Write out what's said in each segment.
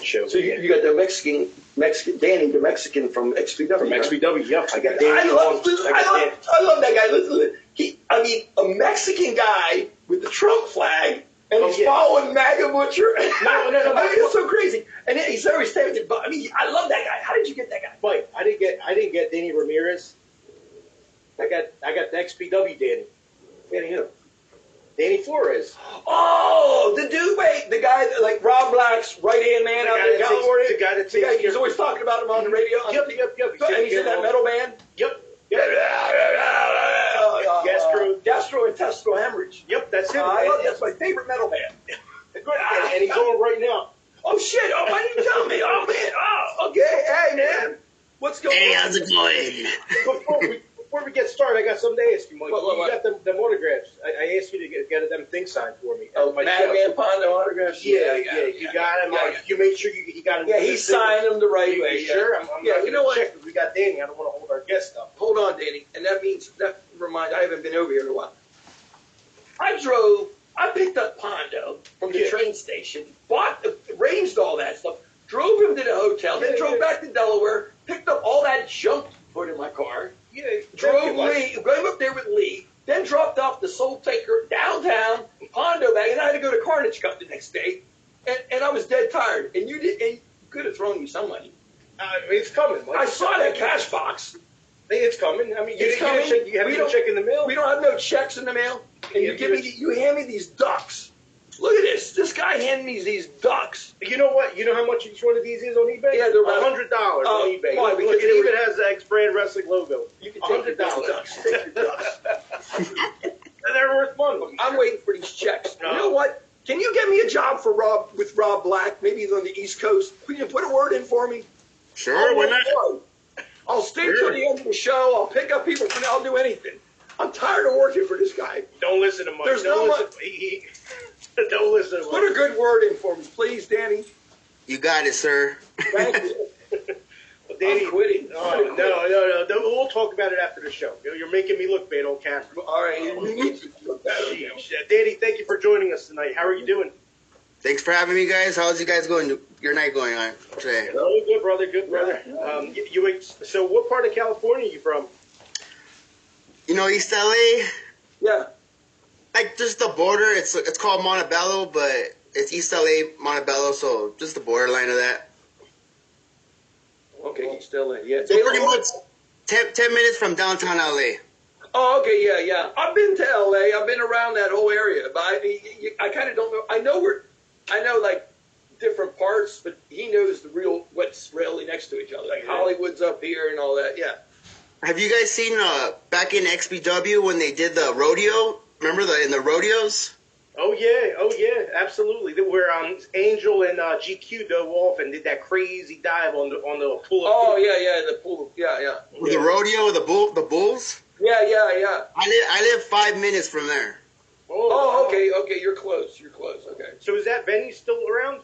show. So you got the Mexican Danny, the Mexican from XPW. From XPW, yep. I got Danny. I love that guy. Listen, a Mexican guy with the Trump flag, and he's following MAGA Butcher. No. I mean, it's so crazy. And he's always talented. But I mean, I love that guy. How did you get that guy? Mike, I didn't get Danny Ramirez. I got the XPW Danny. Danny who? Danny Flores. Oh, the dude, the guy that, like Rob Black's right-hand man out there in California. The guy that takes he's always talking about him on the radio. Yep. And he's in that metal band. Yep. Gastrointestinal hemorrhage. Yep, that's him. That's my favorite metal band. And he's on right now. Oh shit! Oh, why didn't you tell me? Oh man! Oh, okay. Hey man, what's going on? Hey, how's it going? Before we get started, I got something to ask you, Mike. You got them autographs. I asked you to get them things signed for me. Oh, Madman Pondo autographs? Yeah, you got them. You made sure you got them. Yeah, he signed them the right way. You sure? I'm you know what? Check, we got Danny. I don't want to hold our guest up. Hold on, Danny. And that reminds, I haven't been over here in a while. I picked up Pondo from the train station, arranged all that stuff, drove him to the hotel, then drove back to Delaware, picked up all that junk, put in my car. Yeah, drove up there with Lee, then dropped off the Soul Taker downtown, Pondo bag, and I had to go to Carnage Cup the next day, and I was dead tired. And you could have thrown me some money. It's coming. I saw that cash box. It's coming. I mean, it's coming. You have no check in the mail. We don't have no checks in the mail, and you hand me these ducks. Look at this. This guy handed me these ducks. You know what? You know how much each one of these is on eBay? Yeah, they're about $100 on eBay. Why? Look, it even has the X-Brand Wrestling logo. You can take your ducks. Take your ducks. They're worth money. I'm waiting for these checks. You know what? Can you get me a job with Rob Black, maybe on the East Coast? Can you put a word in for me? Sure, why not? I'll stay till the end of the show. I'll pick up people. I'll do anything. I'm tired of working for this guy. Don't listen to Mike. There's don't no Don't listen to Mike. Put a good word in for me, please, Danny. You got it, sir. Thank you. Well, Danny, I'm quitting. No. We'll talk about it after the show. You're making me look bad on camera. All right. You need to look bad. Danny, thank you for joining us tonight. How are you doing? Thanks for having me, guys. How's you guys going? Your night going on today? Oh, good, brother. Good, brother. So what part of California are you from? You know, East LA? Yeah. Like, just the border. It's called Montebello, but it's East LA, Montebello, so just the borderline of that. Okay, East LA. Yeah. So pretty much 10 minutes from downtown LA. Oh, okay, yeah. I've been to LA. I've been around that whole area, but I kind of don't know. I know like different parts, but he knows what's really next to each other. Like Hollywood's up here and all that. Yeah. Have you guys seen back in XPW when they did the rodeo? Remember in the rodeos? Oh yeah, absolutely. Where Angel and GQ dove off and did that crazy dive on the pool. Oh yeah, the pool. Yeah. The rodeo, the bulls. Yeah. I live 5 minutes from there. Oh, okay. You're close. Okay. So is that venue still around?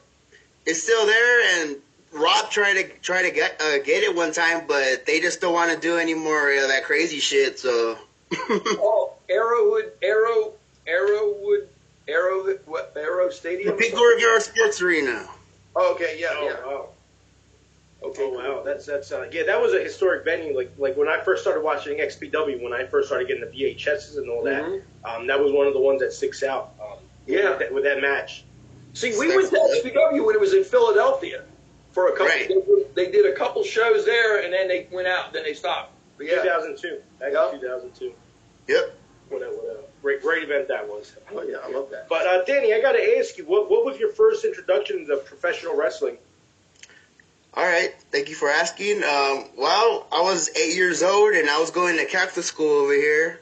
It's still there, and Rob tried to get it one time, but they just don't want to do any more of that crazy shit. So. Oh, Arrow Stadium. The Pico Rivera Sports Arena. Oh, okay, yeah. Wow. Okay. Oh wow, that's that was a historic venue. Like when I first started watching XPW, when I first started getting the VHSs and all that, that was one of the ones that sticks out. With that match. See, we went to XPW when it was in Philadelphia for a couple. Right. They did a couple shows there, and then they went out. Then they stopped. But 2002. Back in 2002. Yep. What a great event that was. Oh yeah, I love that. But Danny, I got to ask you, what was your first introduction to professional wrestling? All right, thank you for asking. Well, I was 8 years old, and I was going to Catholic school over here,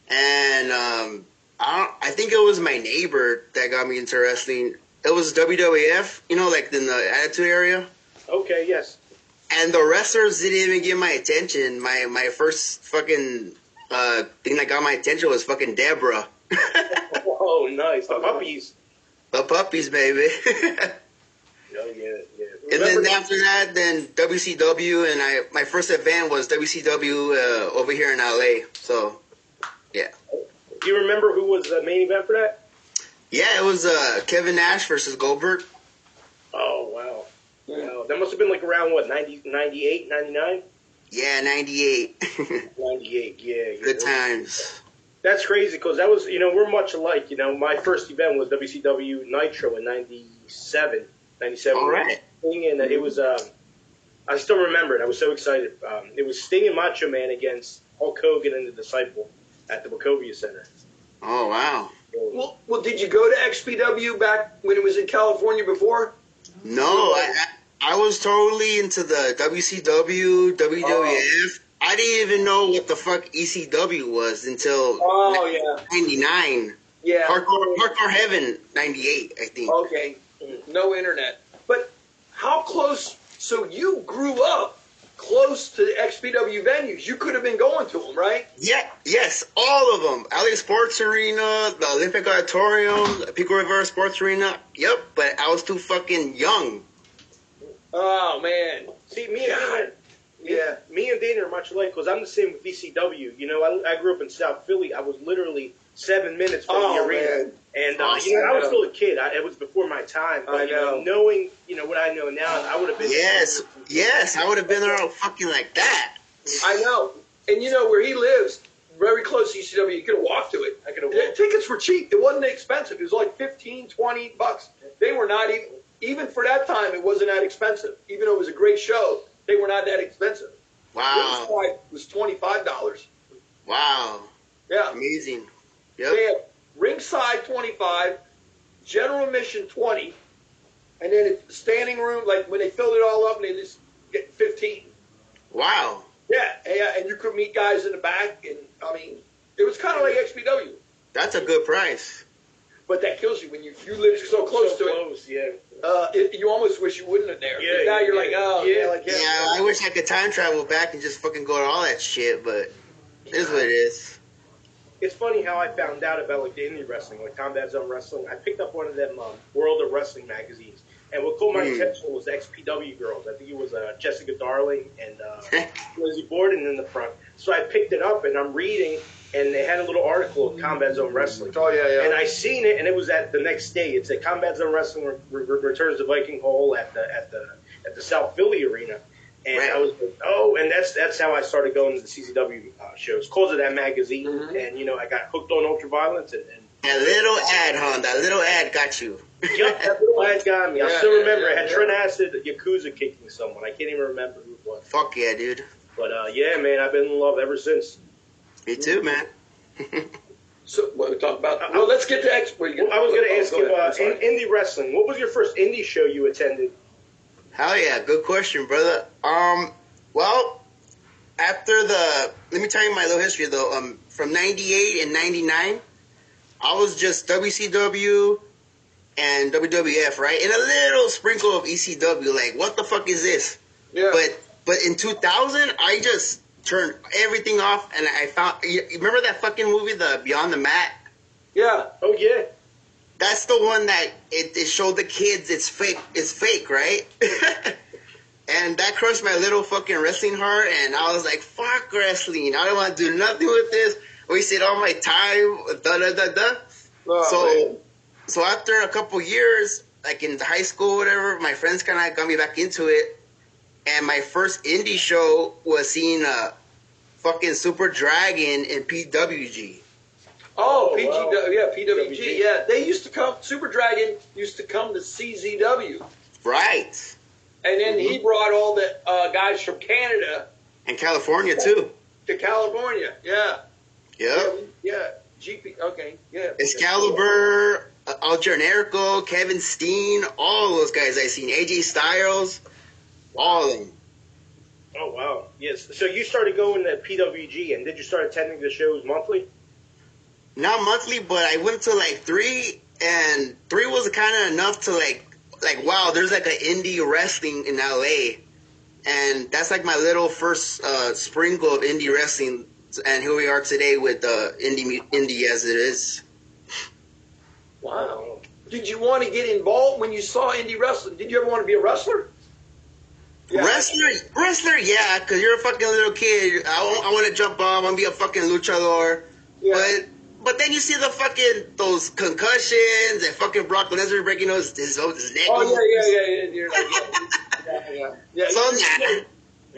and I think it was my neighbor that got me into wrestling. It was WWF, like in the Attitude Area. Okay, yes. And the wrestlers didn't even get my attention. My first fucking thing that got my attention was fucking Deborah. Oh, nice. The puppies. The puppies, baby. Oh, yeah. And then after that, then WCW, and my first event was WCW over here in LA. So, yeah. Do you remember who was the main event for that? Yeah, it was Kevin Nash versus Goldberg. Oh, wow. That must have been like around, what, 90, 98, 99? Yeah, 98. 98, yeah. Good times. That's crazy because that was, we're much alike. My first event was WCW Nitro in 97. All right. And it was, I still remember it. I was so excited. It was Sting and Macho Man against Hulk Hogan and the Disciple at the Wachovia Center. Oh, wow. Well, did you go to XPW back when it was in California before? No, I was totally into the WCW, WWF. I didn't even know what the fuck ECW was until 99. Yeah. Hardcore Heaven, 98, I think. Okay. No internet. But how close, so you grew up close to the XPW venues. You could have been going to them, right? Yeah, yes, all of them. LA Sports Arena, the Olympic Auditorium, Pico Rivera Sports Arena. Yep, but I was too fucking young. Oh, man. See, me and Dana are much alike because I'm the same with VCW. I grew up in South Philly. I was literally 7 minutes from the arena. Man. And, I was still a kid. It was before my time. But, I know. Knowing, what I know now, I would have been... Yes, I would have been there all fucking like that. I know. And where he lives, very close to ECW, you could have walked to it. I could have walked. Tickets were cheap. It wasn't expensive. It was like $15, $20. They were not even for that time, it wasn't that expensive. Even though it was a great show, they were not that expensive. Wow. Ringside was $25. Wow. Yeah. Amazing. Yep. They had ringside 25, general admission 20, and then the standing room, like when they filled it all up, and they just get 15. Wow. Yeah, and you could meet guys in the back, and it was kind of like XPW. That's a good price. But that kills you when you live so close to it. Yeah. You almost wish you wouldn't have there. Yeah, now you're like, oh, Yeah, I wish I could time travel back and just fucking go to all that shit, but it is what it is. It's funny how I found out about like the indie wrestling, like Combat Zone Wrestling. I picked up one of them World of Wrestling magazines, and what caught my attention was the XPW girls. I think it was Jessica Darling and Lizzie Borden in the front. So I picked it up and I'm reading, and they had a little article of Combat Zone Wrestling. Oh yeah. And I seen it, and it was at the next day. It said Combat Zone Wrestling returns to Viking Hall at the South Philly Arena. And I was like, and that's how I started going to the CCW shows, because of that magazine. Mm-hmm. And, I got hooked on Ultraviolence. And that little ad, huh? That little ad got you. Yep, that little ad got me. I still remember it had Trent Acid, Yakuza kicking someone. I can't even remember who it was. Fuck yeah, dude. But, man, I've been in love ever since. Me too, man. So, what we talk about? Well, let's get to X. I was going to ask you about indie wrestling. What was your first indie show you attended? Hell yeah, good question, brother. Well, let me tell you my little history though. From 98 and 99, I was just WCW and WWF, right? And a little sprinkle of ECW, like, what the fuck is this? Yeah. But in 2000, I just turned everything off, and I found, you remember that fucking movie, the Beyond the Mat? Yeah. Oh, yeah. That's the one that it showed the kids it's fake, right? And that crushed my little fucking wrestling heart, and I was like, fuck wrestling. I don't want to do nothing with this. Wasted all my time, Oh, so after a couple years, like in high school or whatever, my friends kind of got me back into it. And my first indie show was seeing fucking Super Dragon in PWG. Oh, PWG, yeah. They used to come, Super Dragon used to come to CZW. Right. And then he brought all the guys from Canada. And California, too. To California, yeah. Yep. Yeah, GP, okay, yeah. Excalibur, El Generico, Kevin Steen, all those guys I seen. AJ Styles, all of them. Oh, wow. Yes. So you started going to PWG, and did you start attending the shows monthly? Not monthly, but I went to like 3, and 3 was kind of enough to like, wow, there's like an indie wrestling in LA. And that's like my little first sprinkle of indie wrestling. And here we are today with indie as it is. Wow. Did you want to get involved when you saw indie wrestling? Did you ever want to be a wrestler? Yeah. Wrestler, yeah, because you're a fucking little kid. I want to jump off. I want to be a fucking luchador. Yeah. But then you see those concussions and fucking Brock Lesnar breaking his neck. Oh, yeah.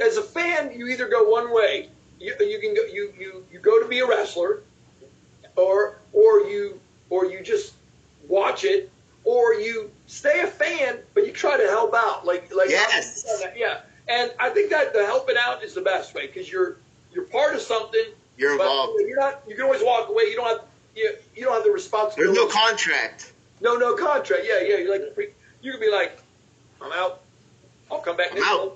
as a fan, you either go one way. You can go you go to be a wrestler, or you just watch it, or you stay a fan, but you try to help out. Like yes. Yeah. And I think that the helping out is the best way, because you're part of something. You're involved. You're not. You can always walk away. You don't have the responsibility. There's no contract. No contract. Yeah. You're like, you can be like, I'm out. I'll come back next month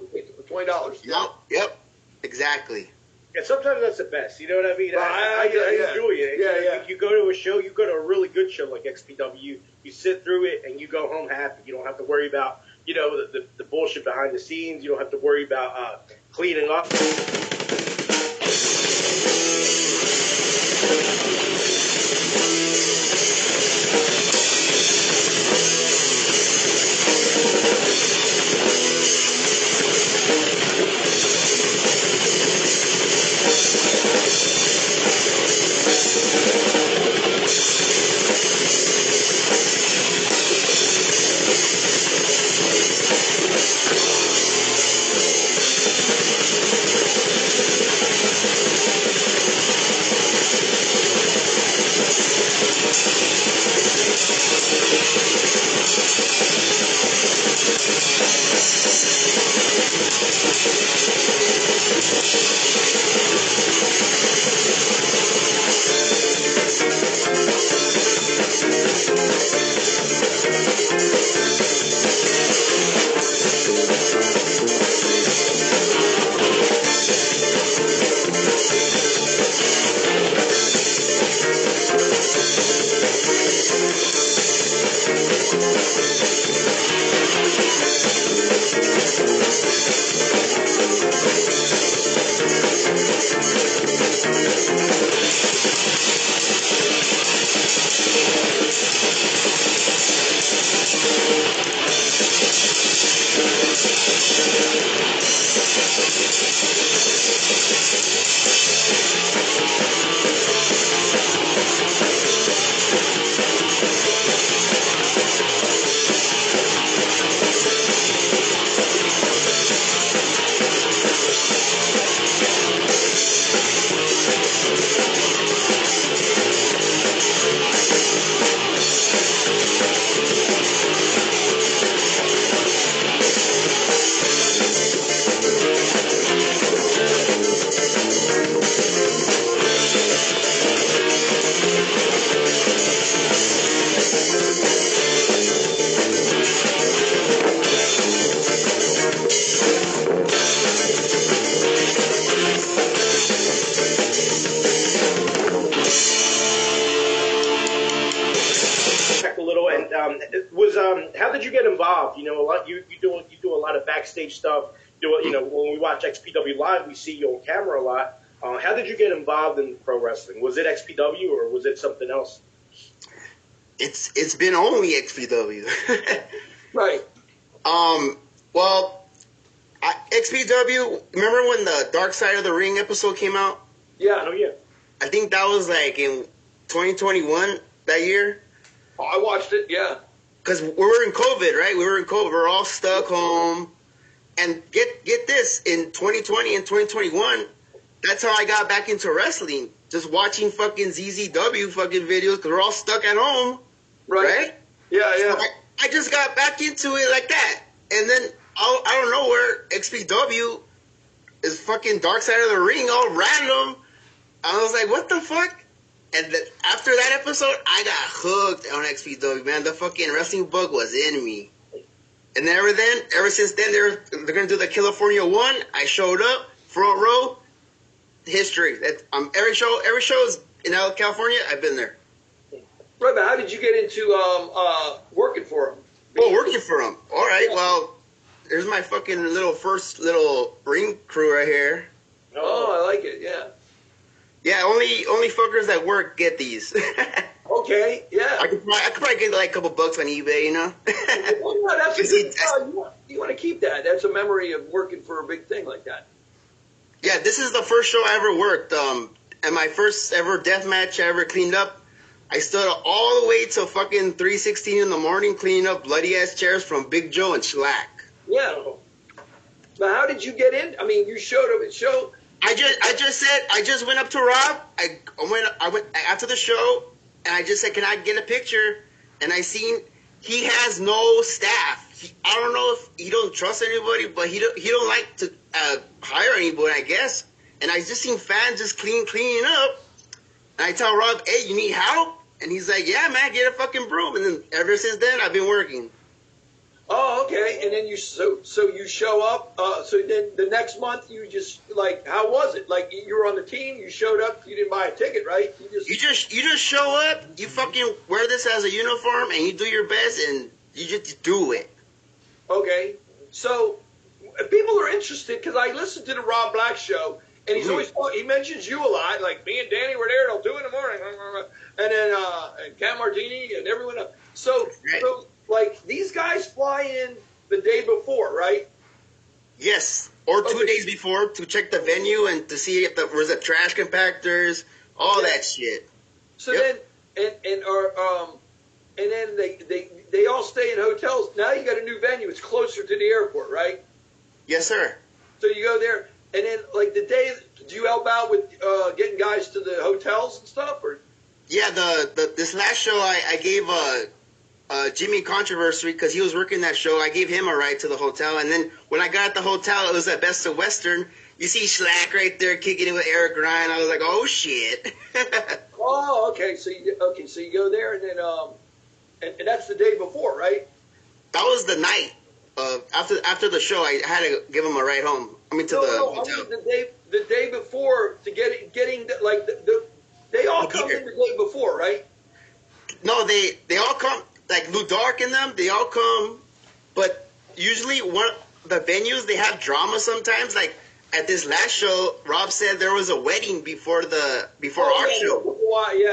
for $20. Yep. Exactly. And sometimes that's the best. You know what I mean? I enjoy it. Yeah. You go to a show, you go to a really good show like XPW, you sit through it and you go home happy. You don't have to worry about, the bullshit behind the scenes. You don't have to worry about cleaning up. How did you get involved? A lot you do a lot of backstage stuff. When we watch XPW live, we see you on camera a lot. How did you get involved in pro wrestling? Was it XPW or was it something else? It's been only XPW. Right. Well, XPW. Remember when the Dark Side of the Ring episode came out? Yeah. Oh yeah. I think that was like in 2021 that year. Oh, I watched it. Yeah. Because we were in COVID, right? We were in COVID. We were all stuck home. And get this, in 2020 and 2021, that's how I got back into wrestling. Just watching fucking ZZW fucking videos, because we're all stuck at home. Right? Yeah. So I just got back into it like that. And then, I don't know where XPW is fucking Dark Side of the Ring, all random. I was like, what the fuck? And after that episode, I got hooked on XPW, man. The fucking wrestling bug was in me. And ever since then, they're going to do the California one. I showed up, front row, history. Every show is in California, I've been there. Right, but how did you get into working for them? Oh, working for them. All right, well, there's my fucking first little ring crew right here. Oh, I like it, yeah. Yeah, only fuckers that work get these. Okay, yeah. I could probably get like a couple bucks on eBay, Well, no, that's you want to keep that. That's a memory of working for a big thing like that. Yeah, this is the first show I ever worked. And my first ever death match I ever cleaned up. I stood all the way till fucking 3:16 in the morning cleaning up bloody ass chairs from Big Joe and Schlack. Yeah. Now, how did you get in? I mean, you showed up at show. I just went up to Rob. I went after the show, and I just said, "Can I get a picture?" And I seen he has no staff. I don't know if he don't trust anybody, but he don't like to hire anybody, I guess. And I just seen fans just cleaning up. And I tell Rob, "Hey, you need help?" And he's like, "Yeah, man, get a fucking broom." And then ever since then, I've been working. Oh, okay. And then you you show up. So then the next month you just like, how was it? Like you were on the team, you showed up, you didn't buy a ticket, right? You just show up, you fucking wear this as a uniform, and you do your best, and you just do it. Okay. So people are interested because I listened to the Rob Black show, and he's always he mentions you a lot. Like me and Danny were there till 2 in the morning, and then and Cam Martini and everyone else. So like these guys fly in the day before, right? Yes, or 2 days before to check the venue and to see if there was a trash compactors, all that shit. So then and then they all stay in hotels. Now you got a new venue. It's closer to the airport, right? Yes, sir. So you go there, and then like the day, do you help out with getting guys to the hotels and stuff, or? Yeah, this last show I gave Jimmy Controversy because he was working that show. I gave him a ride to the hotel, and then when I got at the hotel, it was at Best of Western. You see Slack right there kicking it with Eric Ryan. I was like, oh shit. Oh, okay. So you go there, and then and that's the day before, right? That was the night after the show. I had to give him a ride home. I mean the hotel. I mean the day before to getting they all come in the day before, right? No, they all come. Like Lou Dark and them, they all come, but usually the venues, they have drama sometimes. Like at this last show, Rob said there was a wedding before our show. Yeah.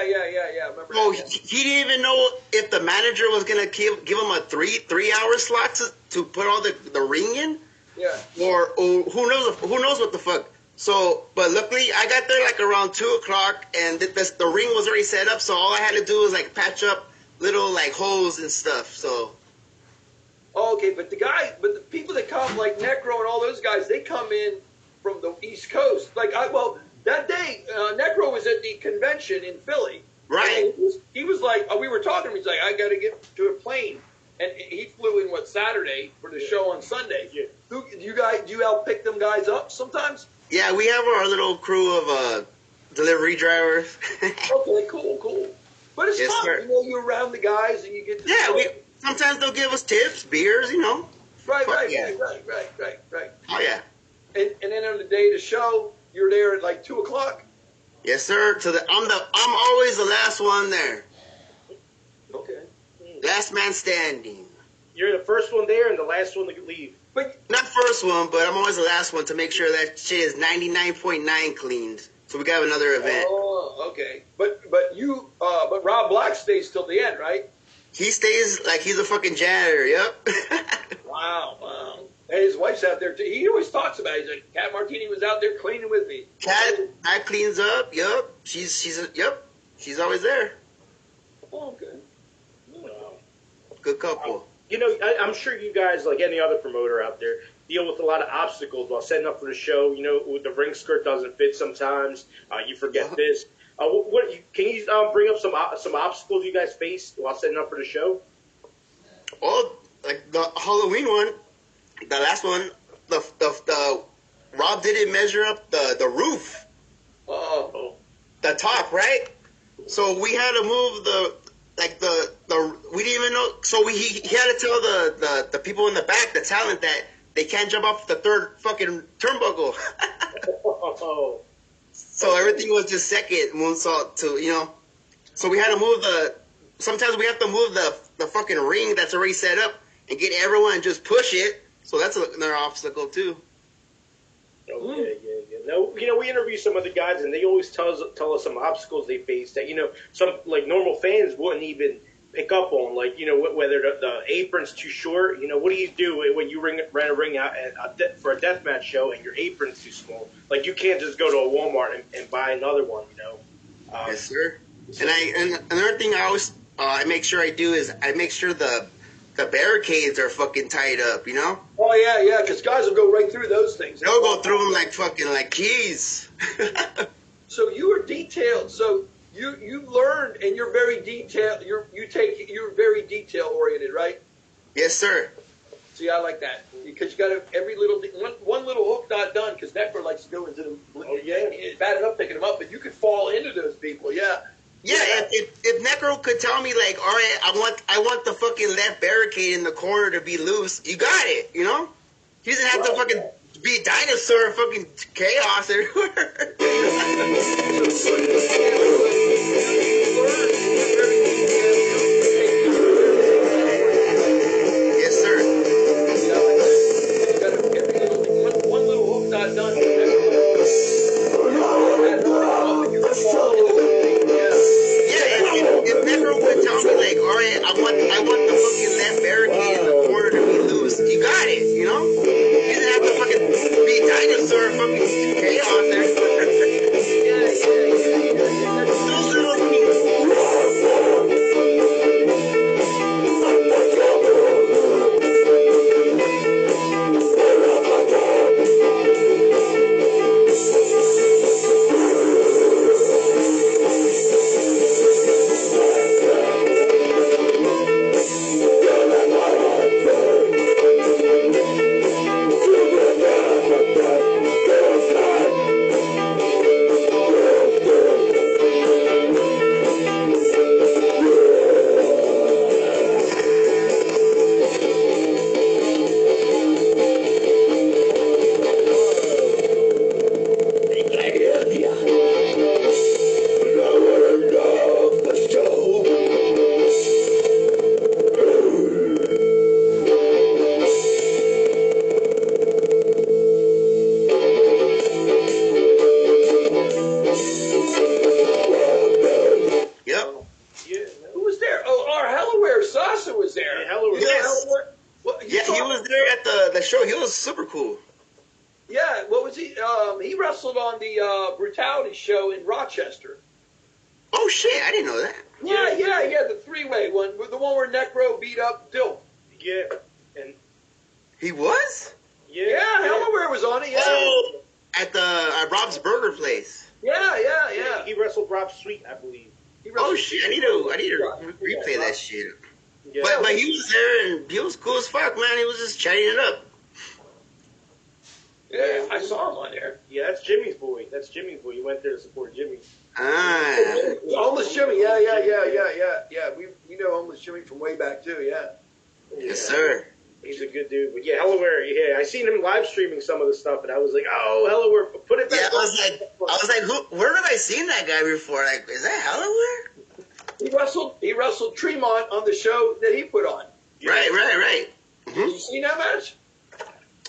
I remember. So he didn't even know if the manager was gonna give him a three hour slot to put all the ring in. Yeah. Or who knows what the fuck. So, but luckily I got there like around 2:00, and the ring was already set up. So all I had to do was like patch up little like holes and stuff. So. Oh, okay, but the people that come like Necro and all those guys, they come in from the East Coast. Like that day, Necro was at the convention in Philly. Right. He was like, we were talking to him. He's like, I got to get to a plane, and he flew in Saturday for the show on Sunday. Yeah. Do you help pick them guys up sometimes? Yeah, we have our little crew of delivery drivers. Okay, cool. But it's fun. Sir. You're around the guys and you get to sometimes they'll give us tips, beers, Right. Oh yeah. And then on the day of the show, you're there at like 2:00. Yes, sir. I'm always the last one there. Okay. Last man standing. You're the first one there and the last one to leave. But not first one, but I'm always the last one to make sure that shit is 99.9 cleaned. So we got another event. Oh, okay. But Rob Black stays till the end, right? He stays like he's a fucking janitor. Yep. Wow. And his wife's out there too. He always talks about it. He's like, Cat Martini was out there cleaning with me. Cat cleans up. Yep. She's always there. Oh, okay. Wow. Good couple. I'm sure you guys, like any other promoter out there, deal with a lot of obstacles while setting up for the show. The ring skirt doesn't fit sometimes. You forget this. Can you bring up some obstacles you guys faced while setting up for the show? Oh, like the Halloween one, the last one, the Rob didn't measure up the roof. Oh. The top, right? So we had to move we didn't even know. So he had to tell the people in the back, the talent, that they can't jump off the third fucking turnbuckle. So everything was just second moonsault to, So we had to move sometimes we have to move the fucking ring that's already set up and get everyone and just push it. So that's another obstacle too. Okay, yeah. No, we interview some of the guys, and they always tell us some obstacles they face that some like normal fans wouldn't even pick up on, like whether the apron's too short. What do you do when you rent a ring out for a deathmatch show and your apron's too small? Like you can't just go to a Walmart and buy another one. Yes, sir. And another thing I always I make sure I do is I make sure the the barricades are fucking tied up, you know? Oh, yeah, because guys will go right through those things. They'll go through them like fucking, like keys. So you were detailed. So you learned, and you're very detailed. You're very detail oriented, right? Yes, sir. See, I like that because you got to every little one little hook not done because Necro likes to go into them. Oh yeah, it's bad enough picking them up, but you could fall into those people. Yeah. Yeah, if Necro could tell me like, all right, I want the fucking left barricade in the corner to be loose, you got it, you know? He doesn't have to fucking be a dinosaur, fucking chaos everywhere. Yes, sir. One little hook not done. If Necro would tell me like, all right, I want the fucking left barricade in the corner to be loose, you got it, you know? You doesn't have to fucking be a dinosaur, fucking chaos everywhere. Those little show. He was super cool. Yeah, what was he? He wrestled on the Brutality show in Rochester. Oh shit, I didn't know that. Yeah, the three-way one, the one where Necro beat up Dilf. Yeah, and he was. Yeah, Hellaware was on it. Yeah. Oh, at Rob's Burger Place. Yeah. He wrestled Rob Sweet, I believe. Oh shit, I need to replay that shit. Yeah. But he was there and he was cool as fuck, man. He was just chatting it up. Yeah, I saw him on there. Yeah, that's Jimmy's boy. He went there to support Jimmy. Homeless Jimmy. Yeah. We know Homeless Jimmy from way back too. Yeah. Yes, sir. He's a good dude. But yeah, Hellaware. Yeah, I seen him live streaming some of the stuff, and I was like, oh, Hellaware, put it back. Yeah, I was like, where have I seen that guy before? Like, is that Hellaware? He wrestled Tremont on the show that he put on. Right. Mm-hmm. Did you see that match?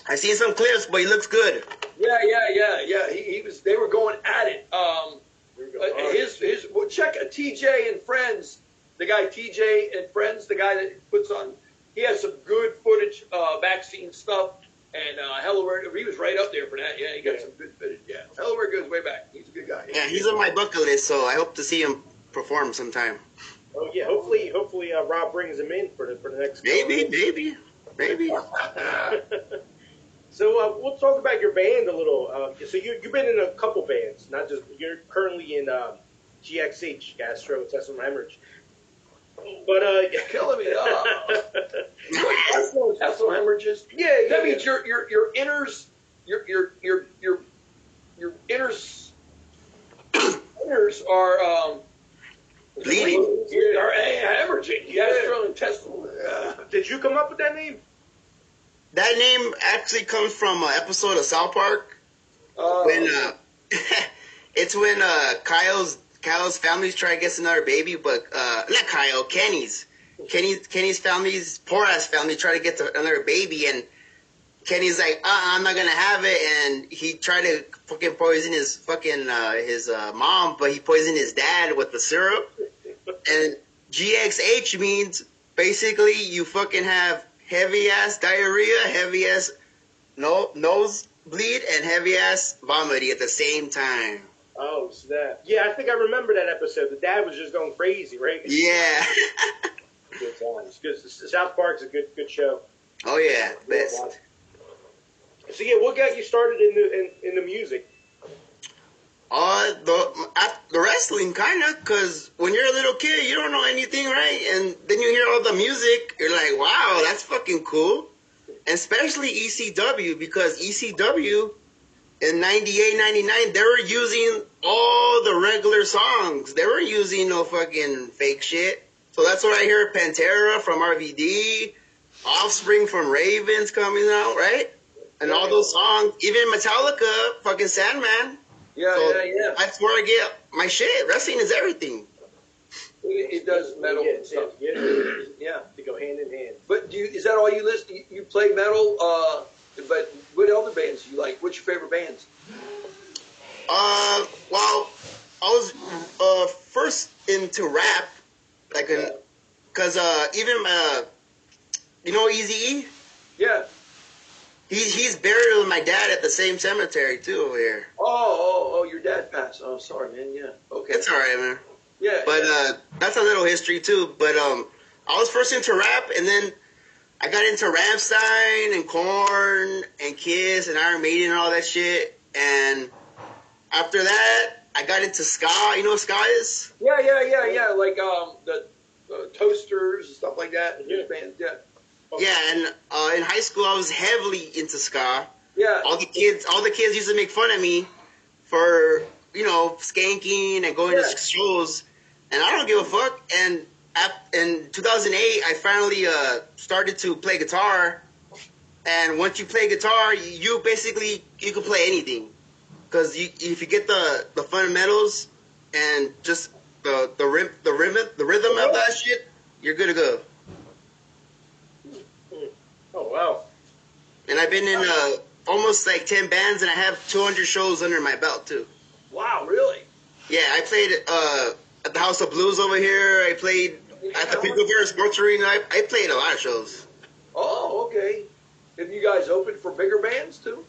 I seen some clips, but he looks good. Yeah. He was. They were going at it. Check TJ and Friends. The guy TJ and Friends, the guy that puts on. He has some good footage, vaccine stuff, and Hellaware. He was right up there for that. Yeah, he got some good footage. Yeah, Hellaware goes way back. He's a good guy. Yeah, he's on my bucket list, so I hope to see him perform sometime. Oh yeah, hopefully, Rob brings him in for the next. Maybe. So we'll talk about your band a little. So you've been in a couple bands, not just you're currently in GXH, gastrointestinal hemorrhage. But you're killing me. Gastrointestinal hemorrhages. Yeah. That means your inners, your inners are bleeding. Are hemorrhaging. Gastrointestinal. Did you come up with that name? That name actually comes from an episode of South Park. It's when Kyle's family's trying to get another baby, but not Kyle, Kenny's family's poor ass family try to get another baby, and Kenny's like, I'm not gonna have it, and he tried to fucking poison his fucking his mom, but he poisoned his dad with the syrup. And GXH means basically you fucking have heavy ass diarrhea, heavy ass nosebleed, and heavy ass vomiting at the same time. Oh, snap. Yeah, I think I remember that episode. The dad was just going crazy, right? Yeah. Good times. Good. South Park's a good show. Oh yeah, best. So yeah, what got you started in the music? The wrestling, kind of, because when you're a little kid, you don't know anything, right? And then you hear all the music, you're like, wow, that's fucking cool. And especially ECW, because ECW in 98, 99, they were using all the regular songs. They weren't using no fucking fake shit. So that's what I hear Pantera from RVD, Offspring from Ravens coming out, right? And all those songs, even Metallica, fucking Sandman. Yeah. That's where I get my shit. Wrestling is everything. It does metal and stuff. Yeah, they go hand in hand. But is that all you listen? You play metal? But what other bands do you like? What's your favorite bands? Well, I was first into rap, like, because even you know Eazy-E? Yeah. He's buried with my dad at the same cemetery too over here. Oh, your dad passed. Oh, sorry, man. Yeah. Okay. It's all right, man. Yeah. But that's a little history too. But I was first into rap, and then I got into Rammstein and Korn and Kiss and Iron Maiden and all that shit. And after that, I got into ska. You know what ska is? Yeah. Like the Toasters and stuff like that. Yeah. Bands. Yeah. Yeah, and in high school I was heavily into ska. Yeah. All the kids used to make fun of me for, you know, skanking and going to shows, and I don't give a fuck. And in 2008, I finally started to play guitar. And once you play guitar, you basically you can play anything, because if you get the fundamentals and just the rhythm of that shit, you're good to go. Oh wow! And I've been in almost like 10 bands, and I have 200 shows under my belt too. Wow, really? Yeah, I played at the House of Blues over here. I played at the Pico Vera Sports Arena. I played a lot of shows. Oh, okay. Have you guys opened for bigger bands too?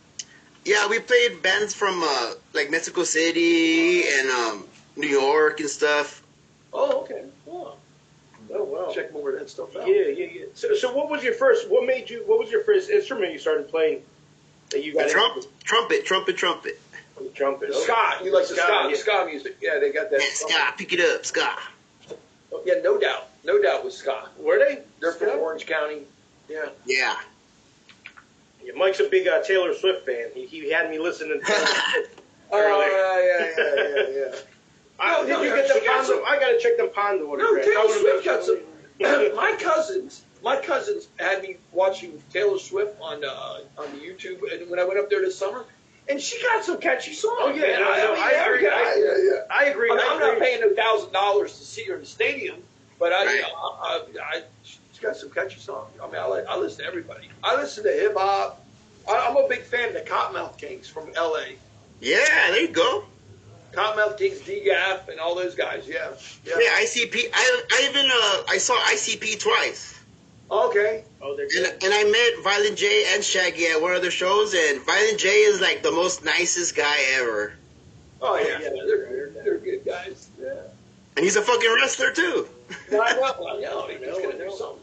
Yeah, we played bands from like Mexico City and New York and stuff. Oh, okay. Oh wow! Check more of that stuff out. Yeah. So what was your first? What was your first instrument you started playing? That you got Trumpet. Trumpet. Ska. You like the ska? The ska music. Yeah, they got that. Ska. Pick it up, ska. Oh, yeah, no doubt with ska. Were they? They're from Orange County. Yeah. Yeah. Yeah, Mike's a big Taylor Swift fan. He had me listening to Taylor Swift yeah. Did you get the Pondo? I gotta check them Pondo. No, Taylor Swift got some. My cousins had me watching Taylor Swift on the YouTube, and when I went up there this summer, and she got some catchy songs. Oh yeah, I agree. I agree. I'm not paying $1,000 to see her in the stadium, but she's got some catchy songs. I mean, I listen to everybody. I listen to hip hop. I'm a big fan of the Cottonmouth Kings from L.A. Yeah, there you go. Cottonmouth Kings, D-Gap, and all those guys. Yeah. ICP. I saw ICP twice. Okay. Oh, they're good. And I met Violent J and Shaggy at one of their shows, and Violent J is like the most nicest guy ever. Oh yeah, they're good guys. Yeah. And he's a fucking wrestler too. I know. He's gonna do something.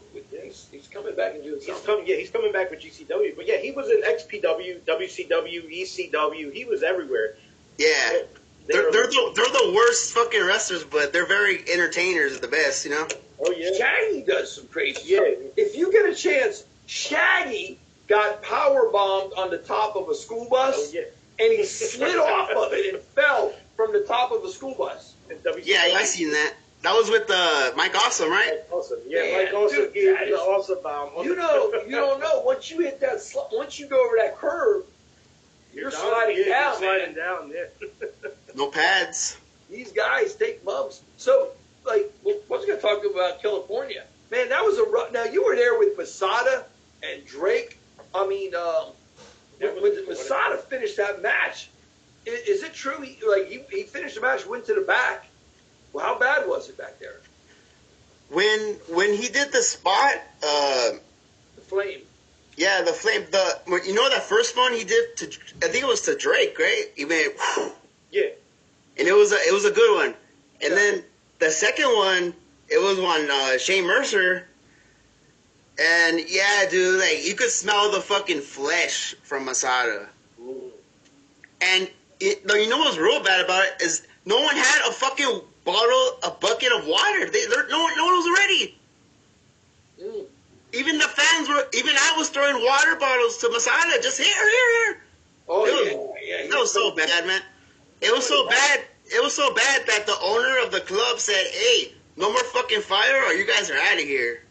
He's coming back and doing something. He's coming back with GCW. But yeah, he was in XPW, WCW, ECW. He was everywhere. Yeah. They're the worst fucking wrestlers, but they're very entertainers, the best, you know? Oh, yeah. Shaggy does some crazy stuff. If you get a chance, Shaggy got power bombed on the top of a school bus, and he slid off of it and fell from the top of a school bus. Yeah, I seen that. That was with Mike Awesome, right? Mike Awesome. Yeah, Mike Awesome gave the awesome bomb. You don't know. Once you hit that, once you go over that curve, you're sliding down. You're sliding down, No pads. These guys take bumps. So, like, what's going to talk about California? Man, that was a rough. Now, you were there with Masada and Drake. I mean, when Masada finished that match, is it true? He finished the match, went to the back. Well, how bad was it back there? When he did the spot, the flame. Yeah, the flame. You know that first one he did to, I think it was to Drake, right? He went, yeah, and it was a good one. And then the second one, It was on Shane Mercer. And yeah, dude, like you could smell the fucking flesh from Masada. Ooh. And you know what's real bad about it is no one had a fucking bucket of water. No one was ready. Mm. Even the fans even I was throwing water bottles to Masada. Just here. Oh, It was so bad, man. It was so bad. It was so bad that the owner of the club said, "Hey, no more fucking fire, or you guys are out of here."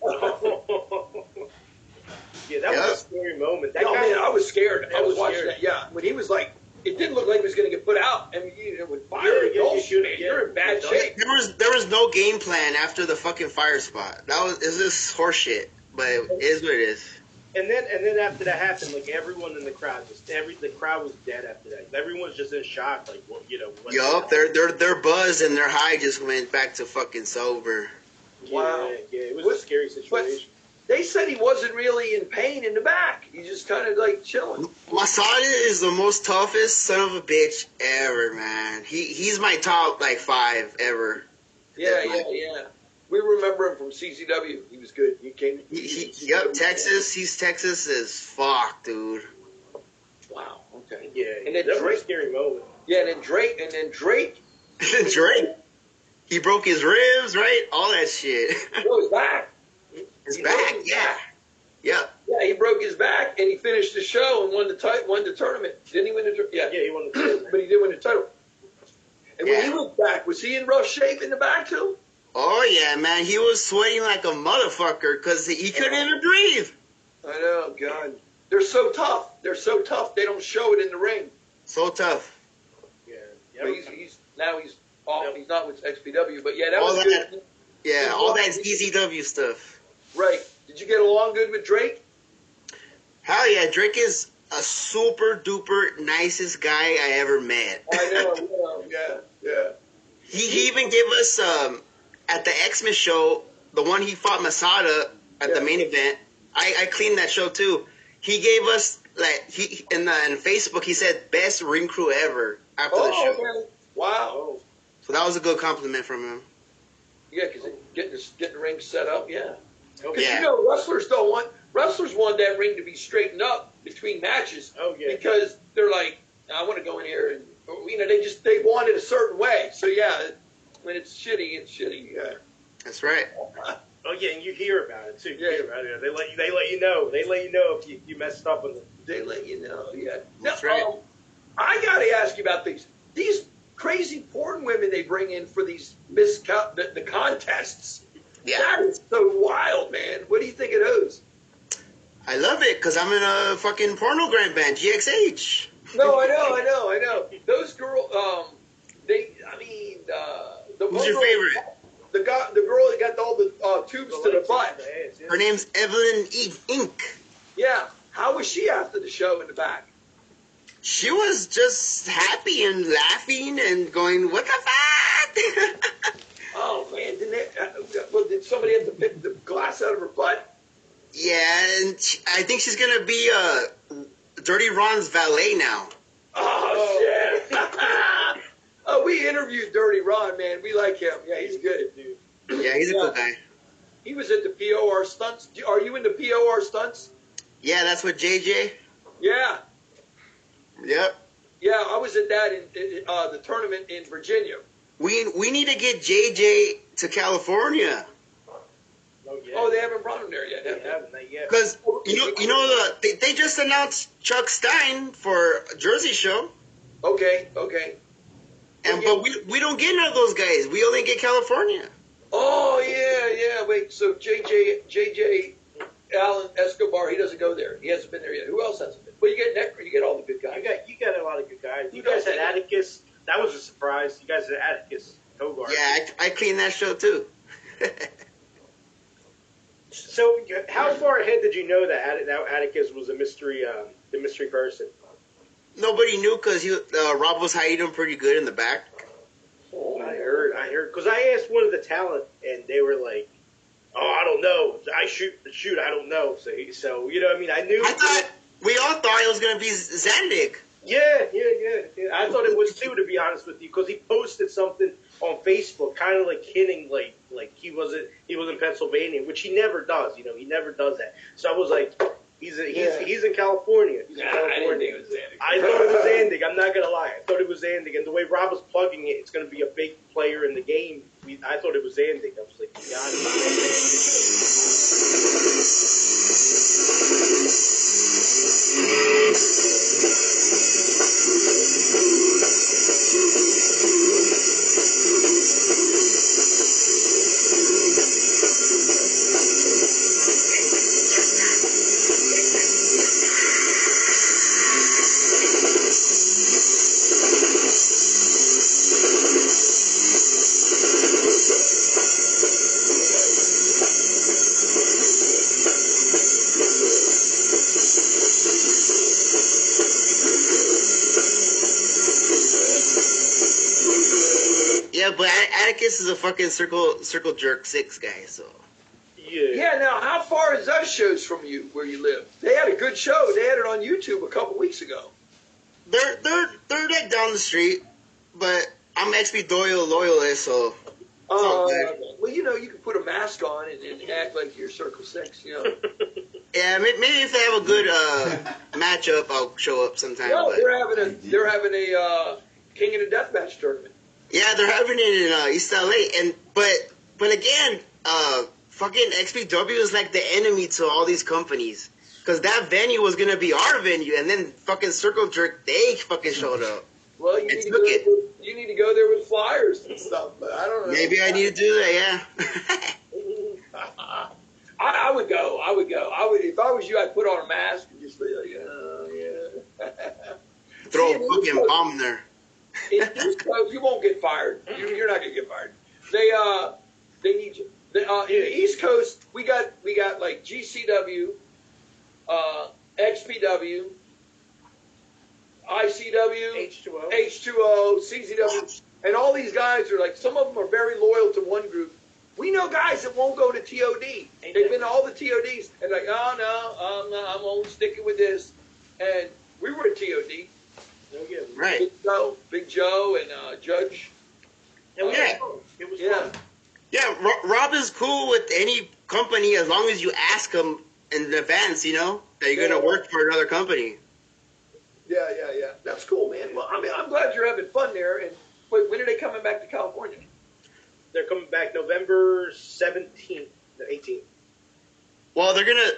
Yeah, that was a scary moment. Man, I was scared. I was watching that. Yeah, when he was like, it didn't look like he was going to get put out. I mean, with fire, you're in bad shape. There was no game plan after the fucking fire spot. It's just horseshit, but it is what it is. And then after that happened, like everyone in the crowd, the crowd was dead after that. Everyone's just in shock, like Yup, their buzz and their high just went back to fucking sober. Wow. Yeah, it was a scary situation. They said he wasn't really in pain in the back. He's just kind of like chilling. Masada is the most toughest son of a bitch ever, man. He's my top like 5 ever. Yeah. We remember him from CCW. He was good. He came. Texas. He's Texas as fuck, dude. Wow. Okay. Yeah. And then that Drake. was a scary moment. Yeah, and then Drake. Drake. He broke his ribs, right? All that shit. Broke his back. His back. Yeah. Yeah, he broke his back and he finished the show and won the tournament. Didn't he win the tournament? Yeah, he won the tournament. But he did win the title. And when he went back, was he in rough shape in the back too? Oh yeah, man. He was sweating like a motherfucker because he couldn't even breathe. I know, God. They're so tough. They don't show it in the ring. So tough. Yeah. But he's off. Yep. He's not with XPW. But yeah, that was good. Yeah, all that DZW stuff. Right. Did you get along good with Drake? Hell yeah, Drake is a super duper nicest guy I ever met. I know, yeah. He even gave us at the Xmas show, the one he fought Masada at the main event. I cleaned that show too. He gave us in Facebook he said best ring crew ever after the show. Okay. Wow. So that was a good compliment from him. Yeah, because getting the ring set up, yeah. Because Yeah. you know, wrestlers want that ring to be straightened up between matches. Oh yeah. Because they're like, I want to go in here and they want it a certain way. So yeah, when it's shitty, it's shitty. Yeah. That's right. Oh yeah, and you hear about it too. You Yeah. hear about it. They let you know. They let you know if you messed up with it. They let you know. Yeah. That's now, right. I gotta ask you about these crazy porn women they bring in for these the contests. Yeah. That is so wild, man. What do you think of those? I love it because I'm in a fucking pornogram band, GXH. No, I know. Those girls, the Who's your favorite? The girl that got all the tubes to the butt. Her name's Evelyn Inc. Yeah. How was she after the show in the back? She was just happy and laughing and going, "What the fuck?" Oh man, did somebody have to pick the glass out of her butt? Yeah, and I think she's gonna be Dirty Ron's valet now. Oh shit! Oh, we interviewed Dirty Ron, man. We like him. Yeah, he's good, dude. Yeah, he's a cool guy. He was at the POR stunts. Are you in the POR stunts? Yeah, that's what JJ. Yeah. Yep. Yeah, I was at that in the tournament in Virginia. We need to get JJ to California. Oh, yeah. Oh, they haven't brought him there yet. They haven't yet. Because they just announced Chuck Stein for a Jersey show. Okay. But we don't get none of those guys. We only get California. Oh yeah. Wait, so JJ Alan Escobar, he doesn't go there. He hasn't been there yet. Who else hasn't been? Well, you get Necker. You get all the good guys. You got a lot of good guys. You guys had Atticus. That was a surprise. You guys had Atticus Hogarth. Yeah, I cleaned that show too. So, how far ahead did you know that Atticus was the mystery person? Nobody knew because Rob was hiding him pretty good in the back. Oh, I heard. Because I asked one of the talent, and they were like, "Oh, I don't know. I shoot. I don't know." So you know, what I mean, I knew. We all thought it was gonna be Zandig. Yeah. I thought it was too, to be honest with you, because he posted something on Facebook, kind of like hinting like he wasn't in Pennsylvania, which he never does. You know, he never does that. So I was like, he's in California. He's in California. I didn't think it was Zandig. I thought it was Zandig. I'm not gonna lie. I thought it was Zandig, and the way Rob was plugging it, it's gonna be a big player in the game. I thought it was Zandig. I was like, you got Yeah, but Atticus is a fucking circle jerk 6 guy, so. Yeah, now how far is those shows from you where you live? They had a good show. They had it on YouTube a couple weeks ago. They're like down the street, but I'm XP Doyle loyalist, so. Well, you know, you can put a mask on and act like you're Circle 6, you know. Yeah, maybe if they have a good matchup, I'll show up sometime. No, but. they're having a King of the Deathmatch tournament. Yeah, they're having it in East LA, but again, fucking XPW is like the enemy to all these companies, because that venue was gonna be our venue, and then fucking Circle Jerk, they fucking showed up. Well, you need to go there with flyers and stuff, but I don't know. Maybe I need to do that, yeah. I would go. If I was you, I'd put on a mask and just be like, oh, yeah. Throw a fucking bomb in there. In East Coast, you won't get fired. You're not gonna get fired. They need you. In the East Coast, we got like GCW, XPW, ICW, H2O, CZW, and all these guys are like, some of them are very loyal to one group. We know guys that won't go to TOD. They've been to all the TODs and like, oh no, I'm only sticking with this. And we were at TOD. Right. Big Joe, and Judge. And it was fun. Yeah, Rob is cool with any company as long as you ask him in advance, you know, that you're going to work for another company. Yeah. That's cool, man. Well, I mean, I'm glad you're having fun there. And wait, when are they coming back to California? They're coming back November 17th, 18th. Well, they're going to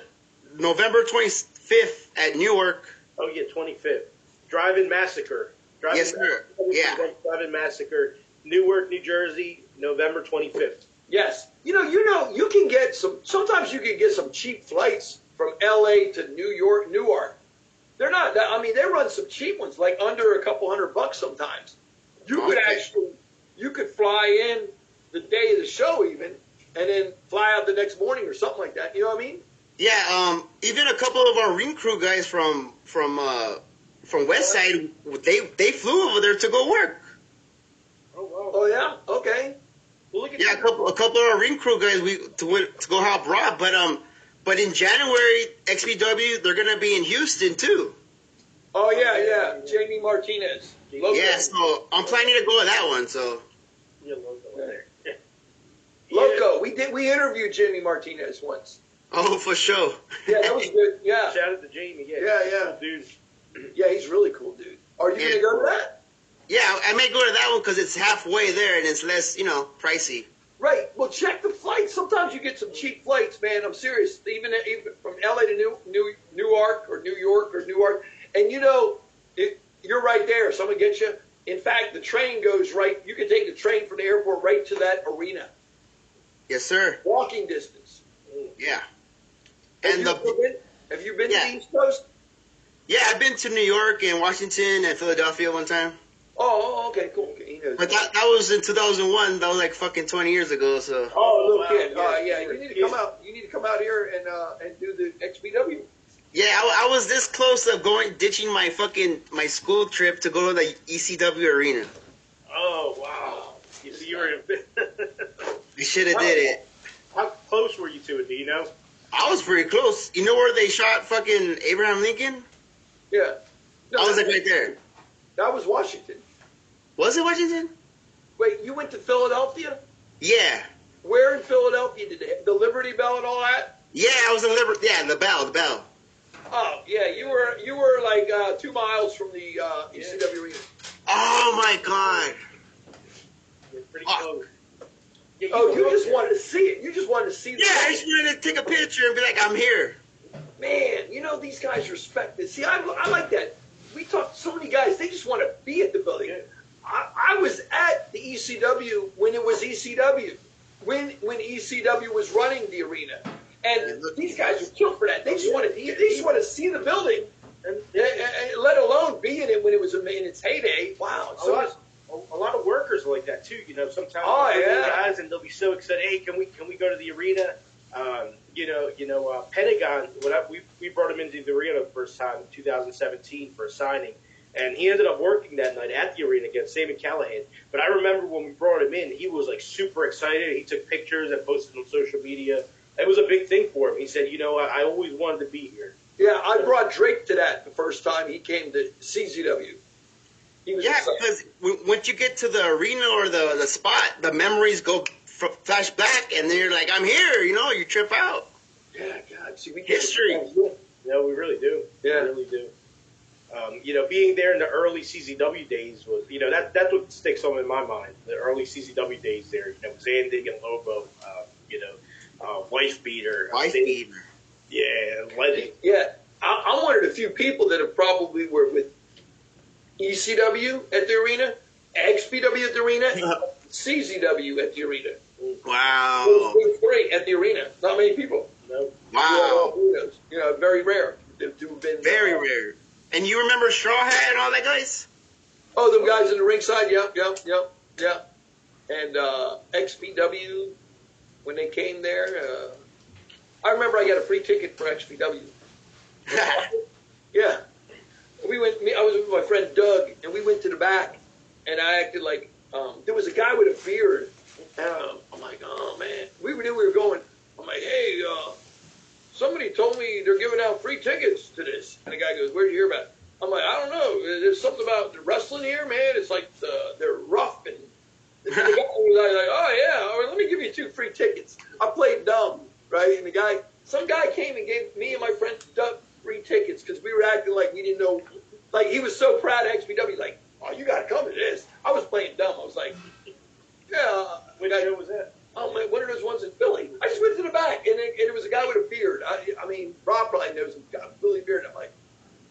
November 25th at Newark. Oh, yeah, 25th. Drive-In Massacre. Yes, sir. Yeah. Drive-In Massacre, Newark, New Jersey, November 25th. Yes. You know, you can get sometimes you can get some cheap flights from LA to Newark. They're not, I mean, they run some cheap ones, like under a couple $100 sometimes. You could fly in the day of the show even, and then fly out the next morning or something like that. You know what I mean? Yeah, even a couple of our ring crew guys from Westside, they flew over there to go work. Oh wow! Oh yeah, okay. Well, look at a couple of our ring crew guys to go help Rob, but in January XPW they're gonna be in Houston too. Oh yeah, Jamie Martinez. Loco. Yeah, so I'm planning to go to that one. So yeah, Loco there. Loco, we interviewed Jamie Martinez once. Oh, for sure. Yeah, that was good. Yeah. Shout out to Jamie. Yeah. Cool dude. Yeah, he's really cool, dude. Are you gonna go to that? Yeah, I may go to that one because it's halfway there and it's less, pricey. Right. Well, check the flights. Sometimes you get some cheap flights, man. I'm serious. Even from LA to Newark or New York, and you're right there. Someone gets you. In fact, the train goes right. You can take the train from the airport right to that arena. Yes, sir. Walking distance. Yeah. Have you been to the East Coast? Yeah, I've been to New York and Washington and Philadelphia one time. Oh, okay, cool. Okay, but that was in 2001. That was like fucking 20 years ago. So. Oh, little kid. Yeah. You need to come out. You need to come out here and do the XPW. Yeah, I was this close to ditching my school trip to go to the ECW arena. Oh wow! You were. You should have did it. How close were you to it? Do you know? I was pretty close. You know where they shot fucking Abraham Lincoln? Yeah. No, I was like right there. that was Washington. Was it Washington? Wait, you went to Philadelphia? Yeah. Where in Philadelphia did they have the Liberty Bell and all that? Yeah, I was in Liberty. Yeah, the bell. Oh yeah, you were like 2 miles from the ECW arena. Oh my God. We're pretty close. Yeah, You just wanted to see it. You just wanted to see the Yeah, I just wanted to take a picture and be like, I'm here. Man, you know, these guys respect it. See, I like that. We talked to so many guys, they just want to be at the building. Yeah. I was at the ECW when it was ECW, when ECW was running the arena. And these guys were killed for that. They just want to see the building, and let alone be in it when it was in its heyday. Wow. So a lot of workers are like that too. You know, sometimes guys, and they'll be so excited. Hey, can we go to the arena? Pentagon. We brought him into the arena the first time in 2017 for a signing, and he ended up working that night at the arena against Sammy Callahan. But I remember when we brought him in, he was like super excited. He took pictures and posted on social media. It was a big thing for him. He said, I always wanted to be here. Yeah, I brought Drake to that the first time he came to CZW. Because once you get to the arena or the spot, the memories go flash back, and then you're like, I'm here, you trip out. Yeah, God. See, we history. Yeah, we really do. Yeah. We really do. Being there in the early CZW days was, that's what sticks on in my mind. The early CZW days there, Zandig and Lobo, Wife Beater. Yeah, Legend. Yeah, I'm one of the few people that have probably were with ECW at the arena, XPW at the arena, CZW at the arena. Wow. Those big three at the arena. Not many people. No. Wow. Very rare to have been. Very rare. And you remember Straw Hat and all that guys? Oh, them guys in the ringside. Yep. And XPW, when they came there, I remember I got a free ticket for XPW. Yeah. I was with my friend Doug, and we went to the back, and I acted like there was a guy with a beard. And I'm like, oh man, we knew we were going. I'm like, hey, somebody told me they're giving out free tickets to this. And the guy goes, where'd you hear about it? I'm like, I don't know. There's something about the wrestling here, man. It's like they're rough. And the guy was like, oh yeah, let me give you 2 free tickets. I played dumb, right? And some guy came and gave me and my friend Doug free tickets because we were acting like we didn't know. Like he was so proud of XPW, like, oh, you got to come to this. I was playing dumb. I was like, yeah. Which show was that? Oh man, one of those ones in Philly. I just went to the back, and it was a guy with a beard. I mean, Rob probably knows him. Got a Billy beard. I'm like,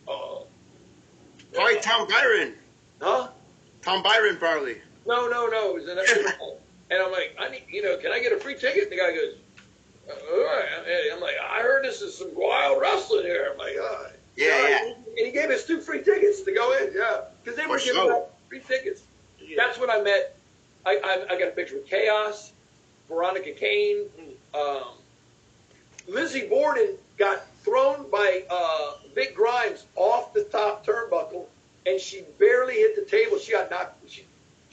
oh. Probably Tom Byron. Huh? Tom Byron, probably. No. It was and I'm like, I need, can I get a free ticket? The guy goes, all right. I'm like, I heard this is some wild wrestling here. I'm like, all right. Yeah. And he gave us 2 free tickets to go in. Yeah, because they were giving out free tickets. Yeah. That's when I met. I got a picture with Chaos, Veronica Kane, Lizzie Borden got thrown by Vic Grimes off the top turnbuckle, and she barely hit the table. She got knocked. She